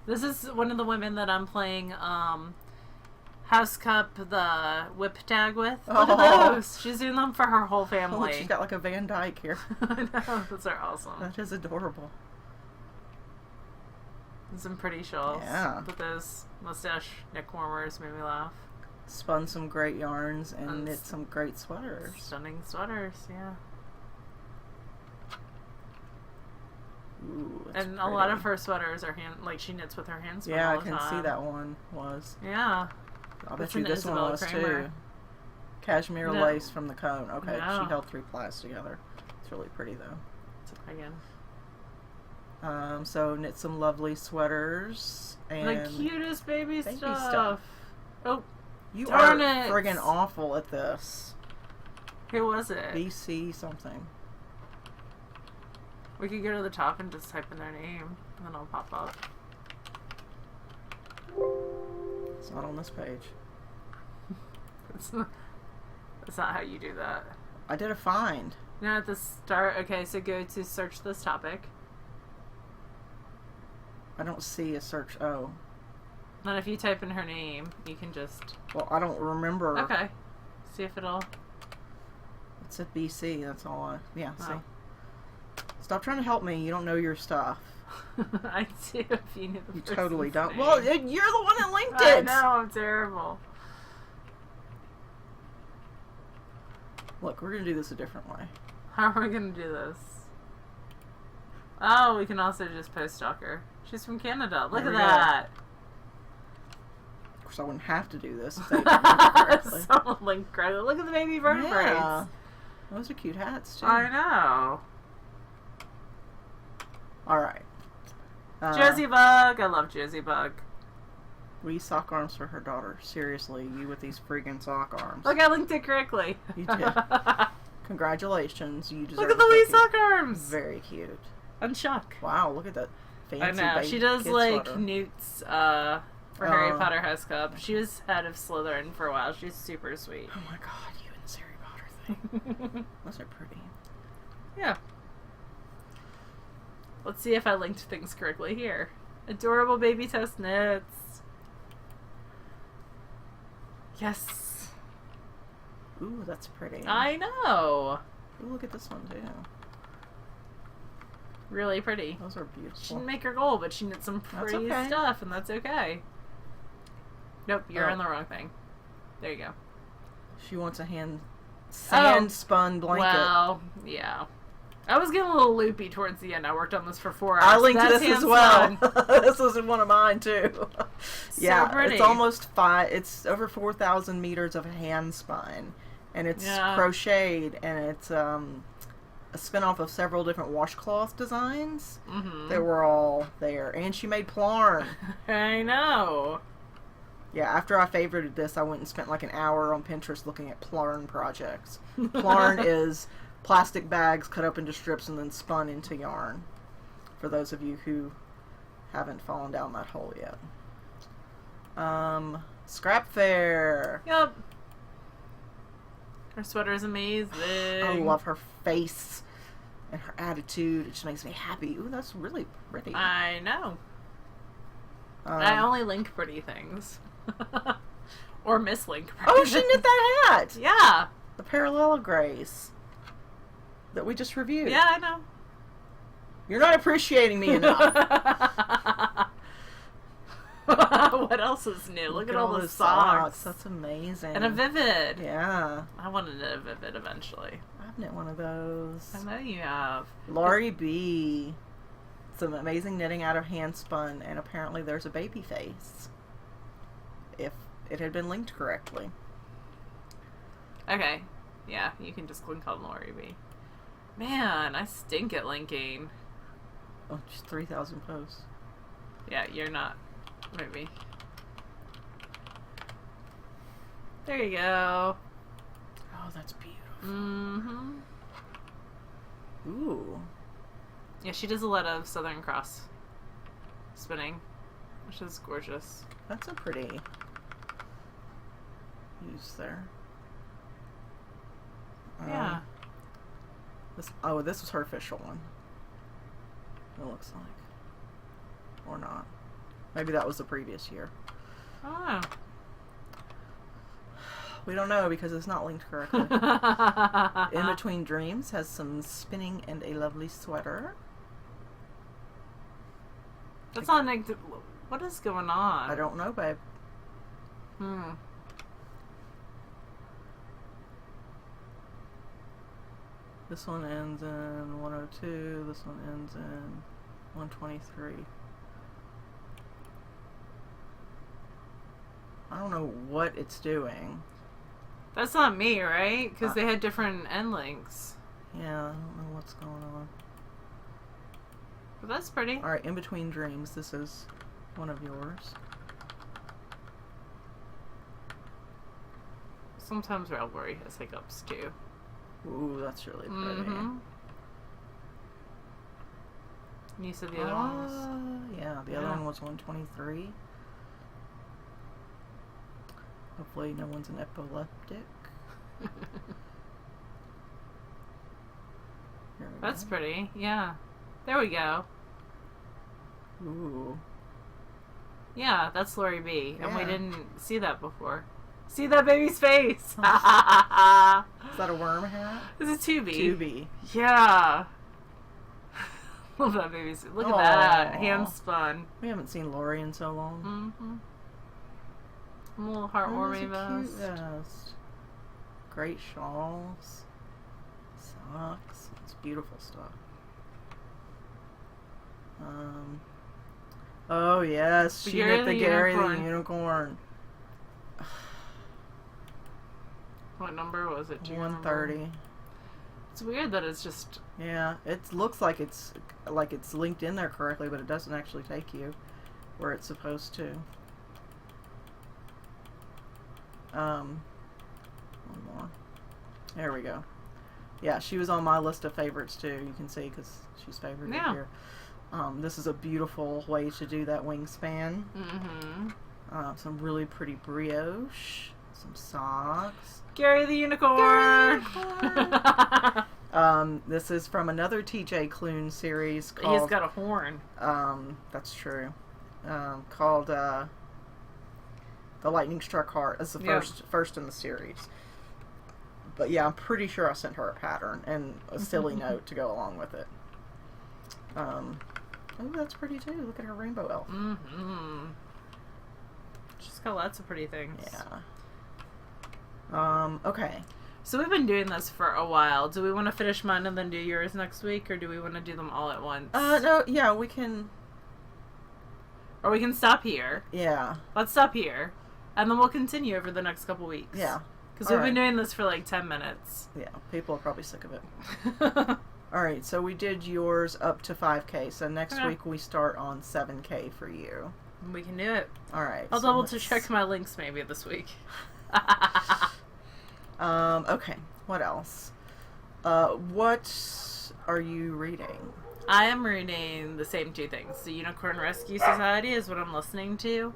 This is one of the women that I'm playing, How House Cup the whip tag with. Look at those. She's doing them for her whole family. Oh, look, she's got like a Van Dyke here. I know. Those are awesome. That is adorable. And some pretty shawls. Yeah. But those mustache neck warmers made me laugh. Spun some great yarns and knit some great sweaters. Stunning sweaters, yeah. Ooh, and pretty. A lot of her sweaters are she knits with her hands. Yeah, I can see that one was. Yeah. I'll bet you this one was too. Cashmere lace from the cone. Okay, she held 3 plies together. It's really pretty though. Again. So knit some lovely sweaters and the cutest baby stuff. Oh, you darn are it. friggin' awful at this. Who was it? BC something. We could go to the top and just type in their name, and then it'll pop up. It's not on this page. That's not how you do that. I did a find. No, at the start. Okay, so go to search this topic. I don't see a search. Oh. And if you type in her name, you can just... Well, I don't remember. Okay. See if it'll... It said BC, that's all I... Yeah, oh. See. Stop trying to help me. You don't know your stuff. I do if you knew the You totally don't. name. Well, you're the one that linked I it! know, I'm terrible. Look, we're going to do this a different way. How are we going to do this? Oh, we can also just post stalker. She's from Canada. Look at that. Of course, I wouldn't have to do this if they didn't correctly. Someone linked correctly. Look at the baby vertebrates. Yeah. Those are cute hats, too. I know. Alright. Josie Bug. I love Josie Bug. We sock arms for her daughter. Seriously, you with these freaking sock arms. Look, I linked it correctly. You did. Congratulations. You deserve Look at the wee sock arms. Very cute. And Chuck. Wow, look at that fancy I know. baby She does like sweater. Newt's for Harry Potter House Cup. She was head of Slytherin for a while. She's super sweet. Oh my god, you and this Harry Potter thing. Those are pretty. Yeah. Let's see if I linked things correctly here. Adorable baby toast knits. Yes. Ooh, that's pretty. I know. Ooh, look at this one too. Really pretty. Those are beautiful. She didn't make her goal, but she did some pretty stuff, and that's okay. Nope, you're on the wrong thing. There you go. She wants a sand spun blanket. Well, yeah. I was getting a little loopy towards the end. I worked on this for 4 hours. I linked this as well. This was one of mine too. Yeah, pretty. it's almost it's over 4,000 meters of hand spun, and it's crocheted, and it's a spin-off of several different washcloth designs that were all there. And she made plarn. I know. Yeah, after I favorited this, I went and spent like an hour on Pinterest looking at plarn projects. Plarn is plastic bags cut up into strips and then spun into yarn. For those of you who haven't fallen down that hole yet. Scrap Fair. Yep. Her sweater is amazing. I love her face and her attitude. It just makes me happy. Ooh, that's really pretty. I know. I only link pretty things. Or mislink pretty Oh, she knit that hat! Yeah. The Parallelograce that we just reviewed. Yeah, I know. You're not appreciating me enough. What else is new? Look at all the socks. That's amazing. And a Vivid. Yeah. I wanted a Vivid eventually. I've knit one of those. I know you have. Laurie B. Some amazing knitting out of hand spun, and apparently there's a baby face. If it had been linked correctly. Okay. Yeah, you can just click on Laurie B. Man, I stink at linking. Oh, just 3,000 posts. Yeah, you're not. Maybe. There you go. Oh, that's beautiful. Mm-hmm. Ooh. Yeah, she does a lot of Southern Cross spinning, which is gorgeous. That's a pretty use there. Yeah. This was her official one. It looks like. Or not. Maybe that was the previous year. Oh. We don't know because it's not linked correctly. In Between Dreams has some spinning and a lovely sweater. That's not what is going on? I don't know, babe. This one ends in 102. This one ends in 123. I don't know what it's doing. That's not me, right? Because they had different end links. Yeah, I don't know what's going on. But that's pretty. Alright, In Between Dreams. This is one of yours. Sometimes Railbury has hiccups too. Ooh, that's really pretty. And you said the other one was... Yeah, the other one was 123. Hopefully no one's an epileptic. That's pretty, yeah. There we go. Ooh. Yeah, that's Lori B. Yeah. And we didn't see that before. See that baby's face! Is that a worm hat? It's a 2B. 2B. Yeah. Love that baby's. Look at that. Hand spun. We haven't seen Lori in so long. A little heartwarming vest. Cute vest. Great shawls. Socks. It's beautiful stuff. Oh yes, she knit the Gary the Unicorn. What number was it? 130. It's weird that it's just... Yeah, it looks like it's linked in there correctly, but it doesn't actually take you where it's supposed to. One more. There we go. Yeah, she was on my list of favorites too. You can see because she's favored here. This is a beautiful way to do that wingspan. Some really pretty brioche. Some socks. Gary the Unicorn! This is from another TJ Klune series called... He's got a horn. That's true. Called The Lightning Struck Heart. It's the first in the series. But yeah, I'm pretty sure I sent her a pattern and a silly note to go along with it. Oh, that's pretty too. Look at her rainbow elf. She's got lots of pretty things. Yeah. Okay. So we've been doing this for a while. Do we want to finish mine and then do yours next week, or do we want to do them all at once? No, yeah, we can... Or we can stop here. Yeah. Let's stop here. And then we'll continue over the next couple weeks. Yeah. Because we've been doing this for like 10 minutes. Yeah, people are probably sick of it. Alright, so we did yours up to 5K, so next week we start on 7K for you. We can do it. Alright. I'll double to check my links maybe this week. Okay, what else? What are you reading? I am reading the same two things. The Unicorn Rescue Society is what I'm listening to.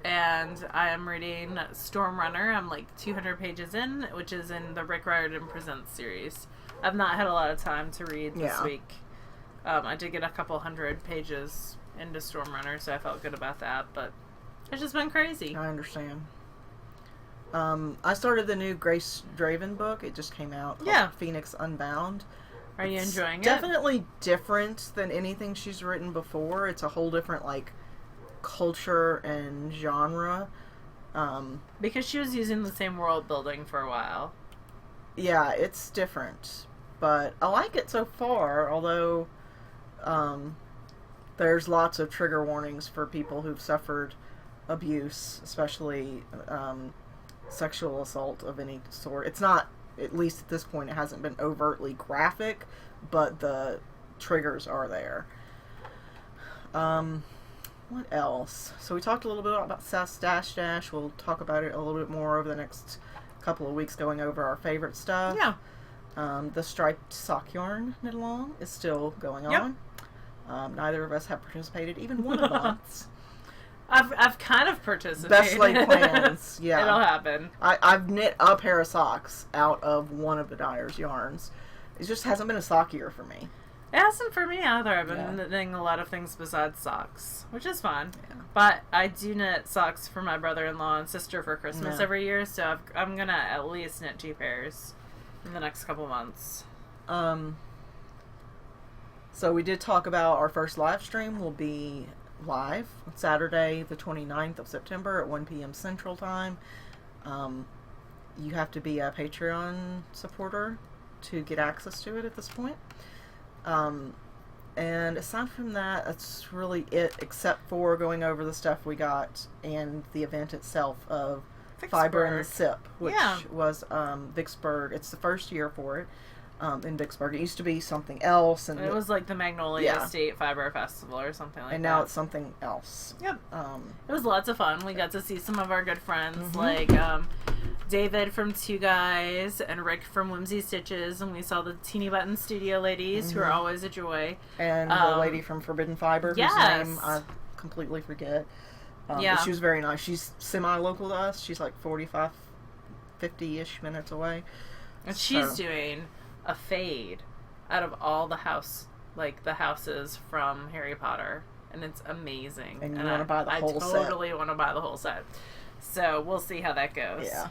And I am reading Storm Runner. I'm like 200 pages in, which is in the Rick Riordan Presents series. I've not had a lot of time to read this week. I did get a couple hundred pages into Storm Runner, so I felt good about that, but it's just been crazy. I understand. I started the new Grace Draven book. It just came out called Phoenix Unbound. Are you enjoying it? Definitely different than anything she's written before. It's a whole different, like, culture and genre. Because she was using the same world building for a while. Yeah, it's different. But I like it so far, although there's lots of trigger warnings for people who've suffered abuse, especially sexual assault of any sort. It's not, at least at this point, it hasn't been overtly graphic, but the triggers are there. What else? So we talked a little bit about Sass Dash Dash. We'll talk about it a little bit more over the next couple of weeks, going over our favorite stuff. Yeah. The striped sock yarn knit along is still going on. Neither of us have participated even one of the months. I've kind of participated. Best laid plans. Yeah. It'll happen. I've knit a pair of socks out of one of the dyer's yarns. It just hasn't been a sock year for me. It hasn't for me either. I've been knitting a lot of things besides socks, which is fun. Yeah. But I do knit socks for my brother-in-law and sister for Christmas every year, so I'm going to at least knit 2 pairs in the next couple months. So we did talk about our first live stream will be live on Saturday, the 29th of September at 1 p.m. Central Time. You have to be a Patreon supporter to get access to it at this point. And aside from that, that's really it, except for going over the stuff we got and the event itself of Vicksburg. Fiber and the Sip, which was Vicksburg. It's the first year for it in Vicksburg. It used to be something else. And it was like the Magnolia State Fiber Festival or something like that. And now it's something else. Yep. It was lots of fun. We got to see some of our good friends, like David from Two Guys and Rick from Whimsy Stitches, and we saw the Teeny Button Studio ladies, who are always a joy. And the lady from Forbidden Fiber, whose name I completely forget. But she was very nice. She's semi-local to us. She's like 45, 50-ish minutes away. And she's doing a fade out of all the houses from Harry Potter, and it's amazing. And you want to buy the whole set. I totally want to buy the whole set. So we'll see how that goes. Yeah.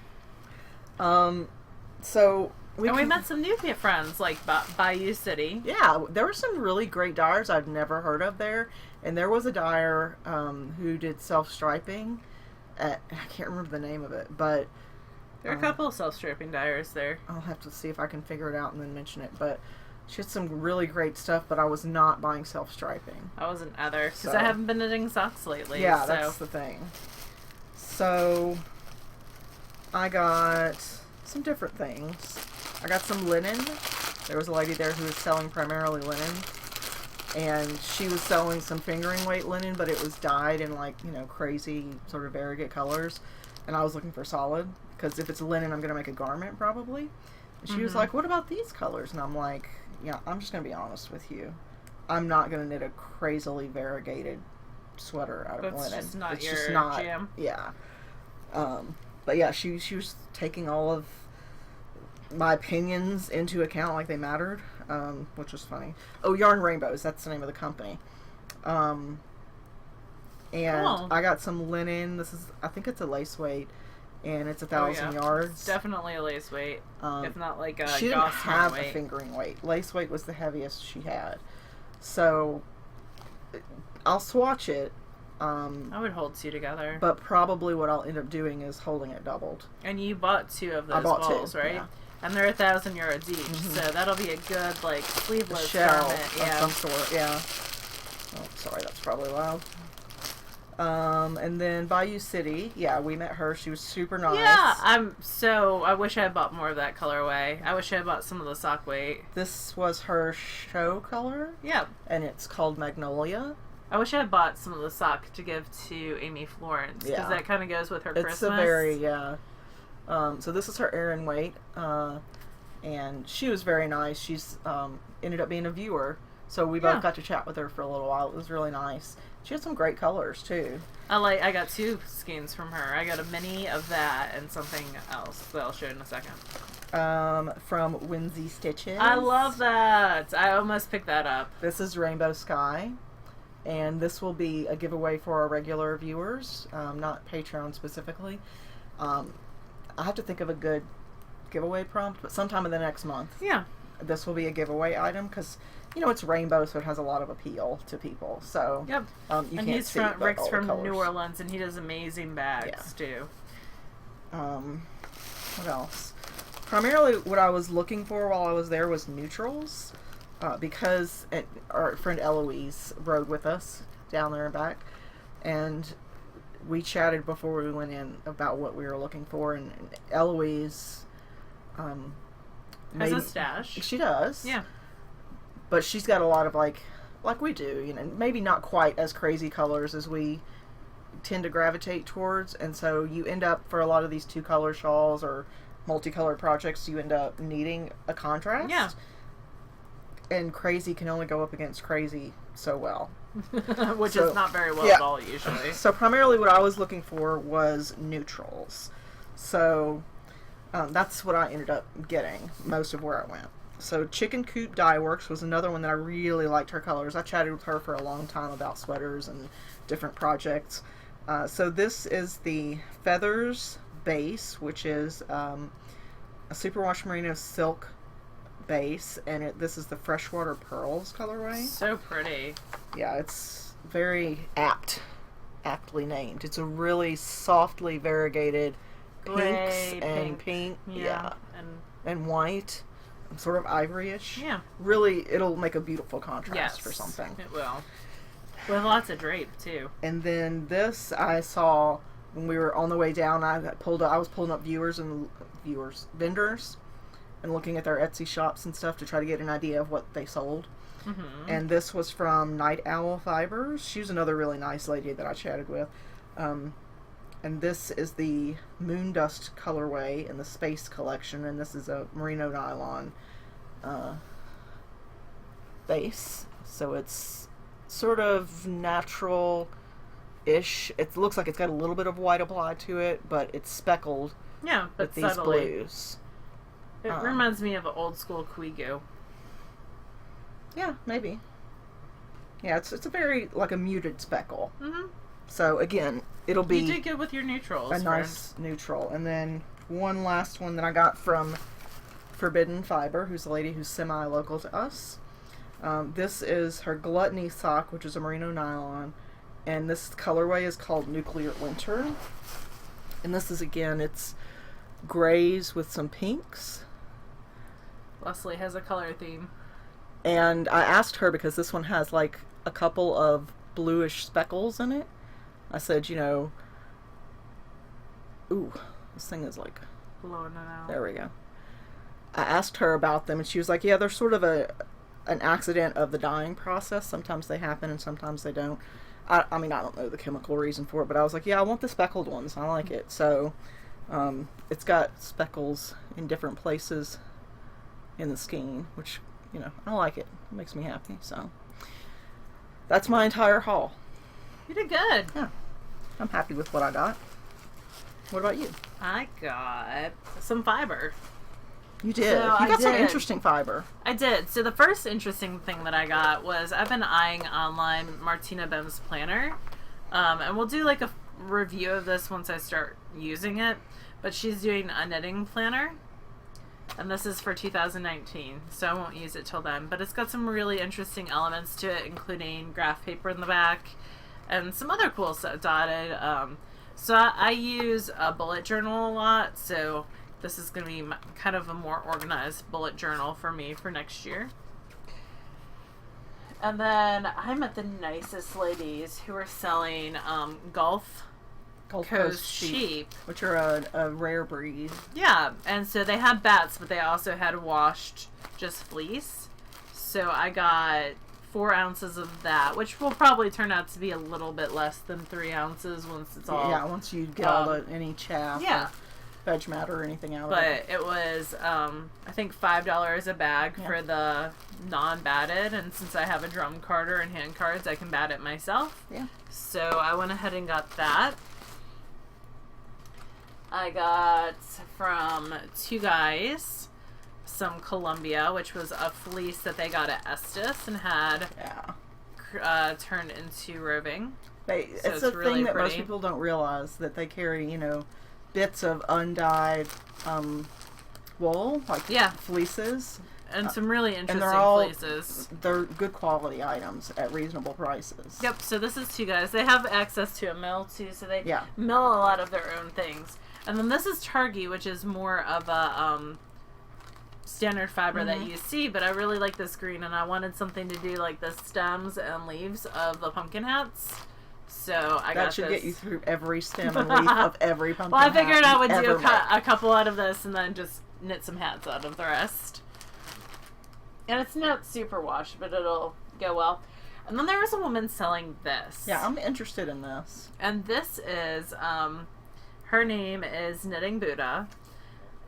So we met some new friends like Bayou City. Yeah, there were some really great dyers I've never heard of there, and there was a dyer who did self-striping. I can't remember the name of it, but there are a couple of self-striping dyers there. I'll have to see if I can figure it out and then mention it. But she had some really great stuff, but I was not buying self-striping. I wasn't either because I haven't been knitting socks lately. Yeah, that's the thing. So I got some different things. I got some linen. There was a lady there who was selling primarily linen. And she was selling some fingering weight linen, but it was dyed in crazy sort of variegated colors. And I was looking for solid, because if it's linen, I'm going to make a garment probably. And she was like, what about these colors? And I'm like, yeah, I'm just going to be honest with you. I'm not going to knit a crazily variegated sweater out of linen. Just not it's your just not, jam. Yeah. But yeah, she was taking all of my opinions into account like they mattered, which was funny. Oh, Yarn Rainbows, that's the name of the company. And I got some linen. I think it's a lace weight, and it's 1,000 yards. It's definitely a lace weight, if not like a she didn't have weight. A fingering weight. Lace weight was the heaviest she had. So I'll swatch it. I would hold 2 together. But probably what I'll end up doing is holding it doubled. And you bought 2 of those balls, right? Yeah. And they're 1,000 yards each, so that'll be a good sleeveless shell garment. Of some sort. Yeah. Oh, sorry, that's probably loud. And then Bayou City, we met her. She was super nice. Yeah, I wish I had bought more of that colorway. I wish I had bought some of the sock weight. This was her show color. Yeah. And it's called Magnolia. I wish I had bought some of the sock to give to Amy Florence, because that kind of goes with her Christmas. It's a very, so this is her Erin weight, and she was very nice. She's ended up being a viewer, so we both got to chat with her for a little while. It was really nice. She had some great colors too. I got 2 skeins from her. I got a mini of that and something else that I'll show you in a second. From Whimsy Stitches. I love that. I almost picked that up. This is Rainbow Sky. And this will be a giveaway for our regular viewers, not Patreon specifically. I have to think of a good giveaway prompt, but sometime in the next month. Yeah. This will be a giveaway item because, it's rainbow, so it has a lot of appeal to people. So, yep. Rick's from New Orleans, and he does amazing bags, too. What else? Primarily what I was looking for while I was there was neutrals. Because our friend Eloise rode with us down there and back, and we chatted before we went in about what we were looking for, and Eloise has a stash. She does. Yeah. But she's got a lot of like we do, maybe not quite as crazy colors as we tend to gravitate towards, and so you end up, for a lot of these 2-color shawls or multicolored projects, you end up needing a contrast. Yeah. And crazy can only go up against crazy so well. Which is not very well at all, usually. So primarily what I was looking for was neutrals. So that's what I ended up getting, most of where I went. So Chicken Coop Dye Works was another one that I really liked her colors. I chatted with her for a long time about sweaters and different projects. So this is the Feathers base, which is a superwash merino silk base, and this is the Freshwater Pearls colorway. So pretty. Yeah, it's very aptly named. It's a really softly variegated pinks and pink. Yeah. And white. Sort of ivory-ish. Yeah. Really, it'll make a beautiful contrast for something. It will. With lots of drape, too. And then this I saw when we were on the way down. I was pulling up vendors, and looking at their Etsy shops and stuff to try to get an idea of what they sold. Mm-hmm. And this was from Night Owl Fibers. She was another really nice lady that I chatted with. And this is the Moon Dust colorway in the Space collection, and this is a merino nylon base. So it's sort of natural-ish. It looks like it's got a little bit of white applied to it, but it's speckled with these blues. It reminds me of an old school Quigu. Yeah, maybe. Yeah, it's a very, like, a muted speckle. Mm-hmm. So, again, it'll be... You did good with your neutrals. A nice neutral. And then one last one that I got from Forbidden Fiber, who's a lady who's semi-local to us. This is her Gluttony sock, which is a merino nylon. And this colorway is called Nuclear Winter. And this is, again, it's grays with some pinks. Leslie has a color theme. And I asked her, because this one has, like, a couple of bluish speckles in it. I said, ooh, this thing is like... blowing it out. There we go. I asked her about them, and she was like, yeah, they're sort of an accident of the dyeing process. Sometimes they happen, and sometimes they don't. I mean, I don't know the chemical reason for it, but I was like, yeah, I want the speckled ones. I like it. So, it's got speckles in different places in the skein, which, I like it. It makes me happy, so... That's my entire haul. You did good. Yeah. I'm happy with what I got. What about you? I got some fiber. You did. So you got some interesting fiber. I did. So the first interesting thing that I got was I've been eyeing online Martina Bem's planner. And we'll do like a review of this once I start using it. But she's doing a knitting planner. And this is for 2019, so I won't use it till then. But it's got some really interesting elements to it, including graph paper in the back and some other cool stuff dotted. So I use a bullet journal a lot, so this is going to be kind of a more organized bullet journal for me for next year. And then I met the nicest ladies who are selling Gulf Coast sheep, which are a rare breed. Yeah, and so they had bats, but they also had washed just fleece. So I got 4 ounces of that, which will probably turn out to be a little bit less than 3 ounces once it's all... Yeah, once you get all any chaff or veg matter or anything out of it. But it was, I think, $5 a bag for the non-batted, and since I have a drum carder and hand cards, I can bat it myself. Yeah. So I went ahead and got that. I got from Two Guys some Columbia, which was a fleece that they got at Estes and had turned into roving. It's a really thing that most people don't realize, that they carry, bits of undyed wool, like fleeces. And some really interesting fleeces. They're good quality items at reasonable prices. Yep, so this is Two Guys. They have access to a mill, too, so they mill a lot of their own things. And then this is Targhee, which is more of a standard fiber that you see, but I really like this green, and I wanted something to do like the stems and leaves of the pumpkin hats. So I got this. That should get you through every stem and leaf of every pumpkin hat. Well, I figured I would do a couple out of this and then just knit some hats out of the rest. And it's not super wash, but it'll go well. And then there was a woman selling this. Yeah, I'm interested in this. And this is, her name is Knitting Buddha.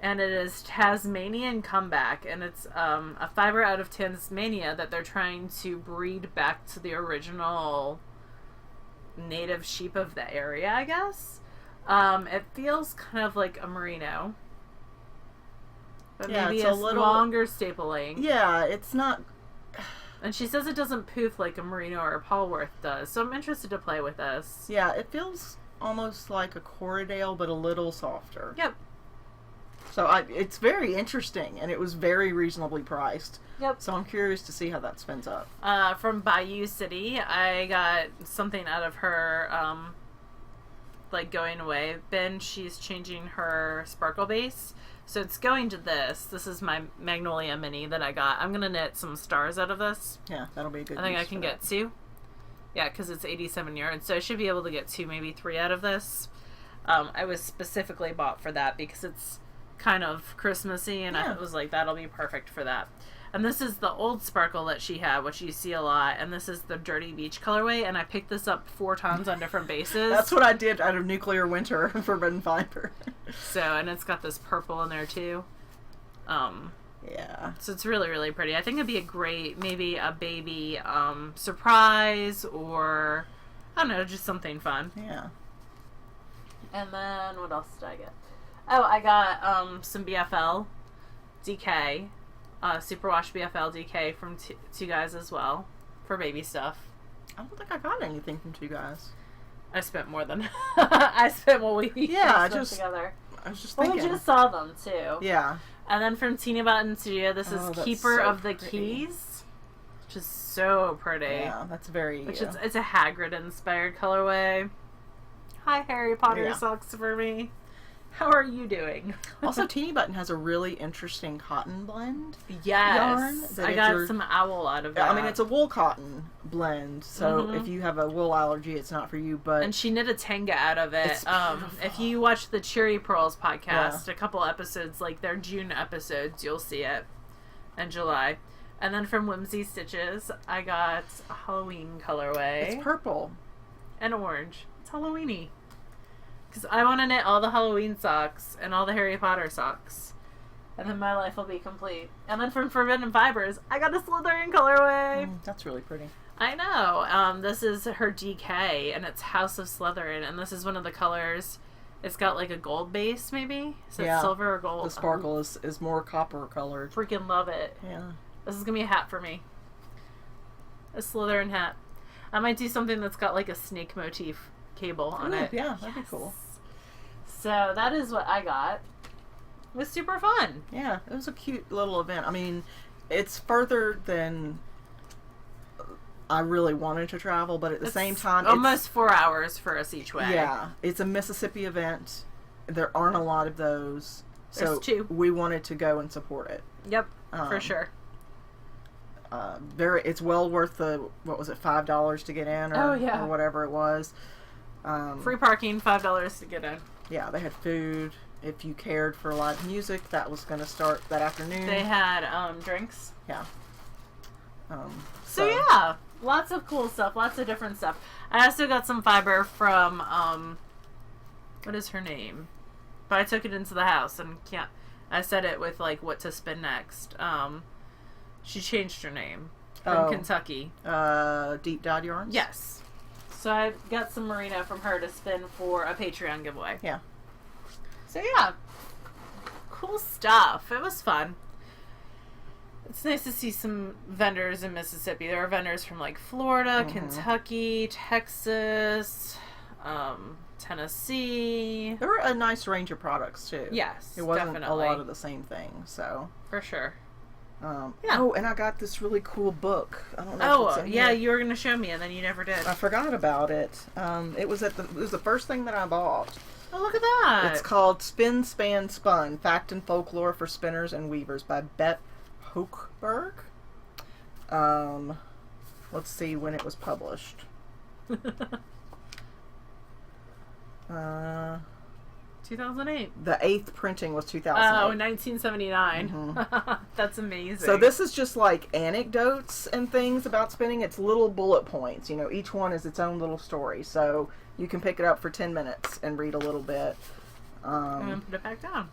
And it is Tasmanian Comeback. And it's a fiber out of Tasmania that they're trying to breed back to the original native sheep of the area, I guess. It feels kind of like a merino. But yeah, maybe it's a it's longer stapling. Yeah, it's not... And she says it doesn't poof like a merino or a Polworth does, so I'm interested to play with this. Yeah, it feels almost like a Corriedale, but a little softer. Yep. So it's very interesting, and it was very reasonably priced. Yep. So I'm curious to see how that spins up. From Bayou City, I got something out of her, like, going away bin. She's changing her sparkle base. So it's going to this. This is my Magnolia Mini that I got. I'm going to knit some stars out of this. Yeah, that'll be a good I think I can get 2. Yeah, because it's 87 yards. So I should be able to get 2, maybe 3 out of this. I was specifically bought for that because it's kind of Christmassy, and I was like, that'll be perfect for that. And this is the old sparkle that she had, which you see a lot, and this is the Dirty Beach colorway, and I picked this up 4 times on different bases. That's what I did out of Nuclear Winter for Forbidden Fiber. So, and it's got this purple in there too. Yeah. So it's really, really pretty. I think it'd be a great, maybe a baby surprise, or, I don't know, just something fun. Yeah. And then, what else did I get? Oh, I got some BFL DK. Superwash BFL DK from two guys as well for baby stuff. I don't think I got anything from 2 guys. I spent more than I spent what we spent together. I was just thinking. We just saw them too. Yeah. And then from Teeny Button Studio, this is Keeper of the Keys, which is so pretty. Yeah, that's very. It's a Hagrid inspired colorway. Hi, Harry Potter socks for me. How are you doing? Also, Teeny Button has a really interesting cotton blend. Yes. Yarn I got some owl out of that. I mean, it's a wool cotton blend, so if you have a wool allergy, it's not for you, but... And she knit a tanga out of it. If you watch the Cherry Pearls podcast, a couple episodes, like their June episodes, you'll see it. In July. And then from Whimsy Stitches, I got a Halloween colorway. It's purple. And orange. It's Halloweeny. Because I want to knit all the Halloween socks and all the Harry Potter socks. And then my life will be complete. And then from Forbidden Fibers, I got a Slytherin colorway. That's really pretty. I know. This is her DK, and it's House of Slytherin. And this is one of the colors. It's got like a gold base, maybe? Is it silver or gold? The sparkle is more copper colored. Freaking love it. Yeah. This is going to be a hat for me. A Slytherin hat. I might do something that's got like a snake motif cable on it. Yeah, that'd be cool. So that is what I got. It was super fun. Yeah, it was a cute little event. I mean, it's further than I really wanted to travel, but at the same time... Almost 4 hours for us each way. Yeah, it's a Mississippi event. There aren't a lot of those. So There's 2. We wanted to go and support it. Yep, for sure. It's well worth the, what was it, $5 to get in or whatever it was. Free parking, $5 to get in. Yeah, they had food. If you cared for live music, that was going to start that afternoon. They had drinks. Yeah. So yeah, lots of cool stuff, lots of different stuff. I also got some fiber from what is her name? But I took it into the house and I said it with like what to spin next. She changed her name from Kentucky. Deep Dyed Yarns? Yes. So I got some merino from her to spin for a Patreon giveaway. Yeah. So yeah, cool stuff. It was fun. It's nice to see some vendors in Mississippi. There are vendors from like Florida, Kentucky, Texas, Tennessee. There were a nice range of products too. Yes, it wasn't definitely a lot of the same thing. So for sure. Yeah. Oh, and I got this really cool book. I don't know. If it's in here. You were going to show me, and then you never did. I forgot about it. It was the first thing that I bought. Oh, look at that! It's called Spin, Span, Spun: Fact and Folklore for Spinners and Weavers by Bet Hochberg. Let's see when it was published. 2008. The 8th printing was 2008. Oh, 1979. That's amazing. So this is just like anecdotes and things about spinning. It's little bullet points. You know, each one is its own little story. So you can pick it up for 10 minutes and read a little bit. And then put it back down.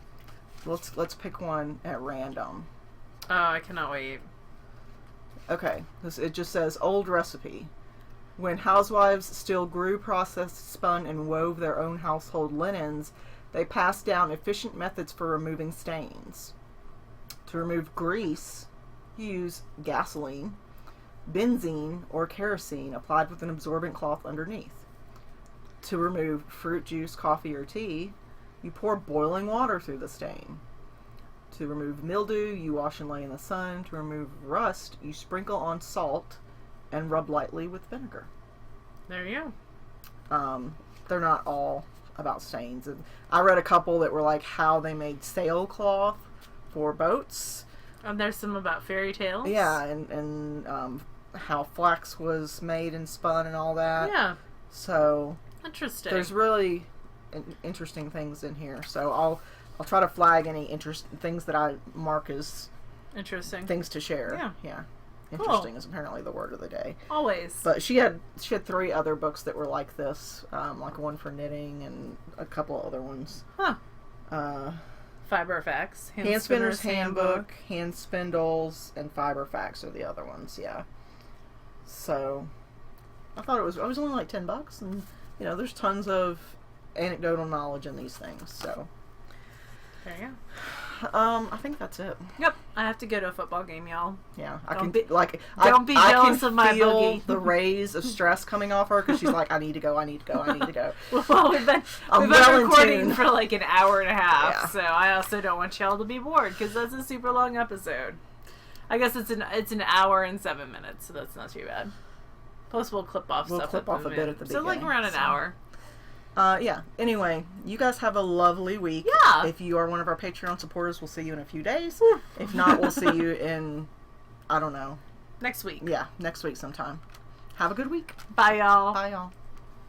Let's pick one at random. Oh, I cannot wait. Okay. It just says, old recipe. When housewives still grew, processed, spun, and wove their own household linens, they passed down efficient methods for removing stains. To remove grease, use gasoline, benzene, or kerosene applied with an absorbent cloth underneath. To remove fruit juice, coffee, or tea, you pour boiling water through the stain. To remove mildew, you wash and lay in the sun. To remove rust, you sprinkle on salt and rub lightly with vinegar. There you go. They're not all about stains. And I read a couple that were like how they made sailcloth for boats. And there's some about fairy tales. Yeah, and how flax was made and spun and all that. Yeah. So interesting. There's really interesting things in here. So I'll try to flag any things that I mark as interesting things to share. Yeah. Yeah. Interesting is apparently the word of the day. Always. But she had 3 other books that were like this, like one for knitting and a couple of other ones. Huh. Fiber Facts, Hand Spinner's Handbook, Hand Spindles, and Fiber Facts are the other ones. Yeah. So I thought it was only like $10, and there's tons of anecdotal knowledge in these things. So there you go. I think that's it. Yep, I have to go to a football game, y'all. Yeah, Don't be jealous of my boogie. The rays of stress coming off her because she's like, I need to go. Well, we've been recording for like an hour and a half, so I also don't want y'all to be bored because that's a super long episode. I guess it's an hour and 7 minutes, so that's not too bad. Plus, we'll clip off stuff. Clip off a bit at the beginning. So like around an hour. Yeah. Anyway, you guys have a lovely week. Yeah. If you are one of our Patreon supporters, we'll see you in a few days. If not, we'll see you in, I don't know. Next week. Yeah, next week sometime. Have a good week. Bye, y'all. Bye, y'all.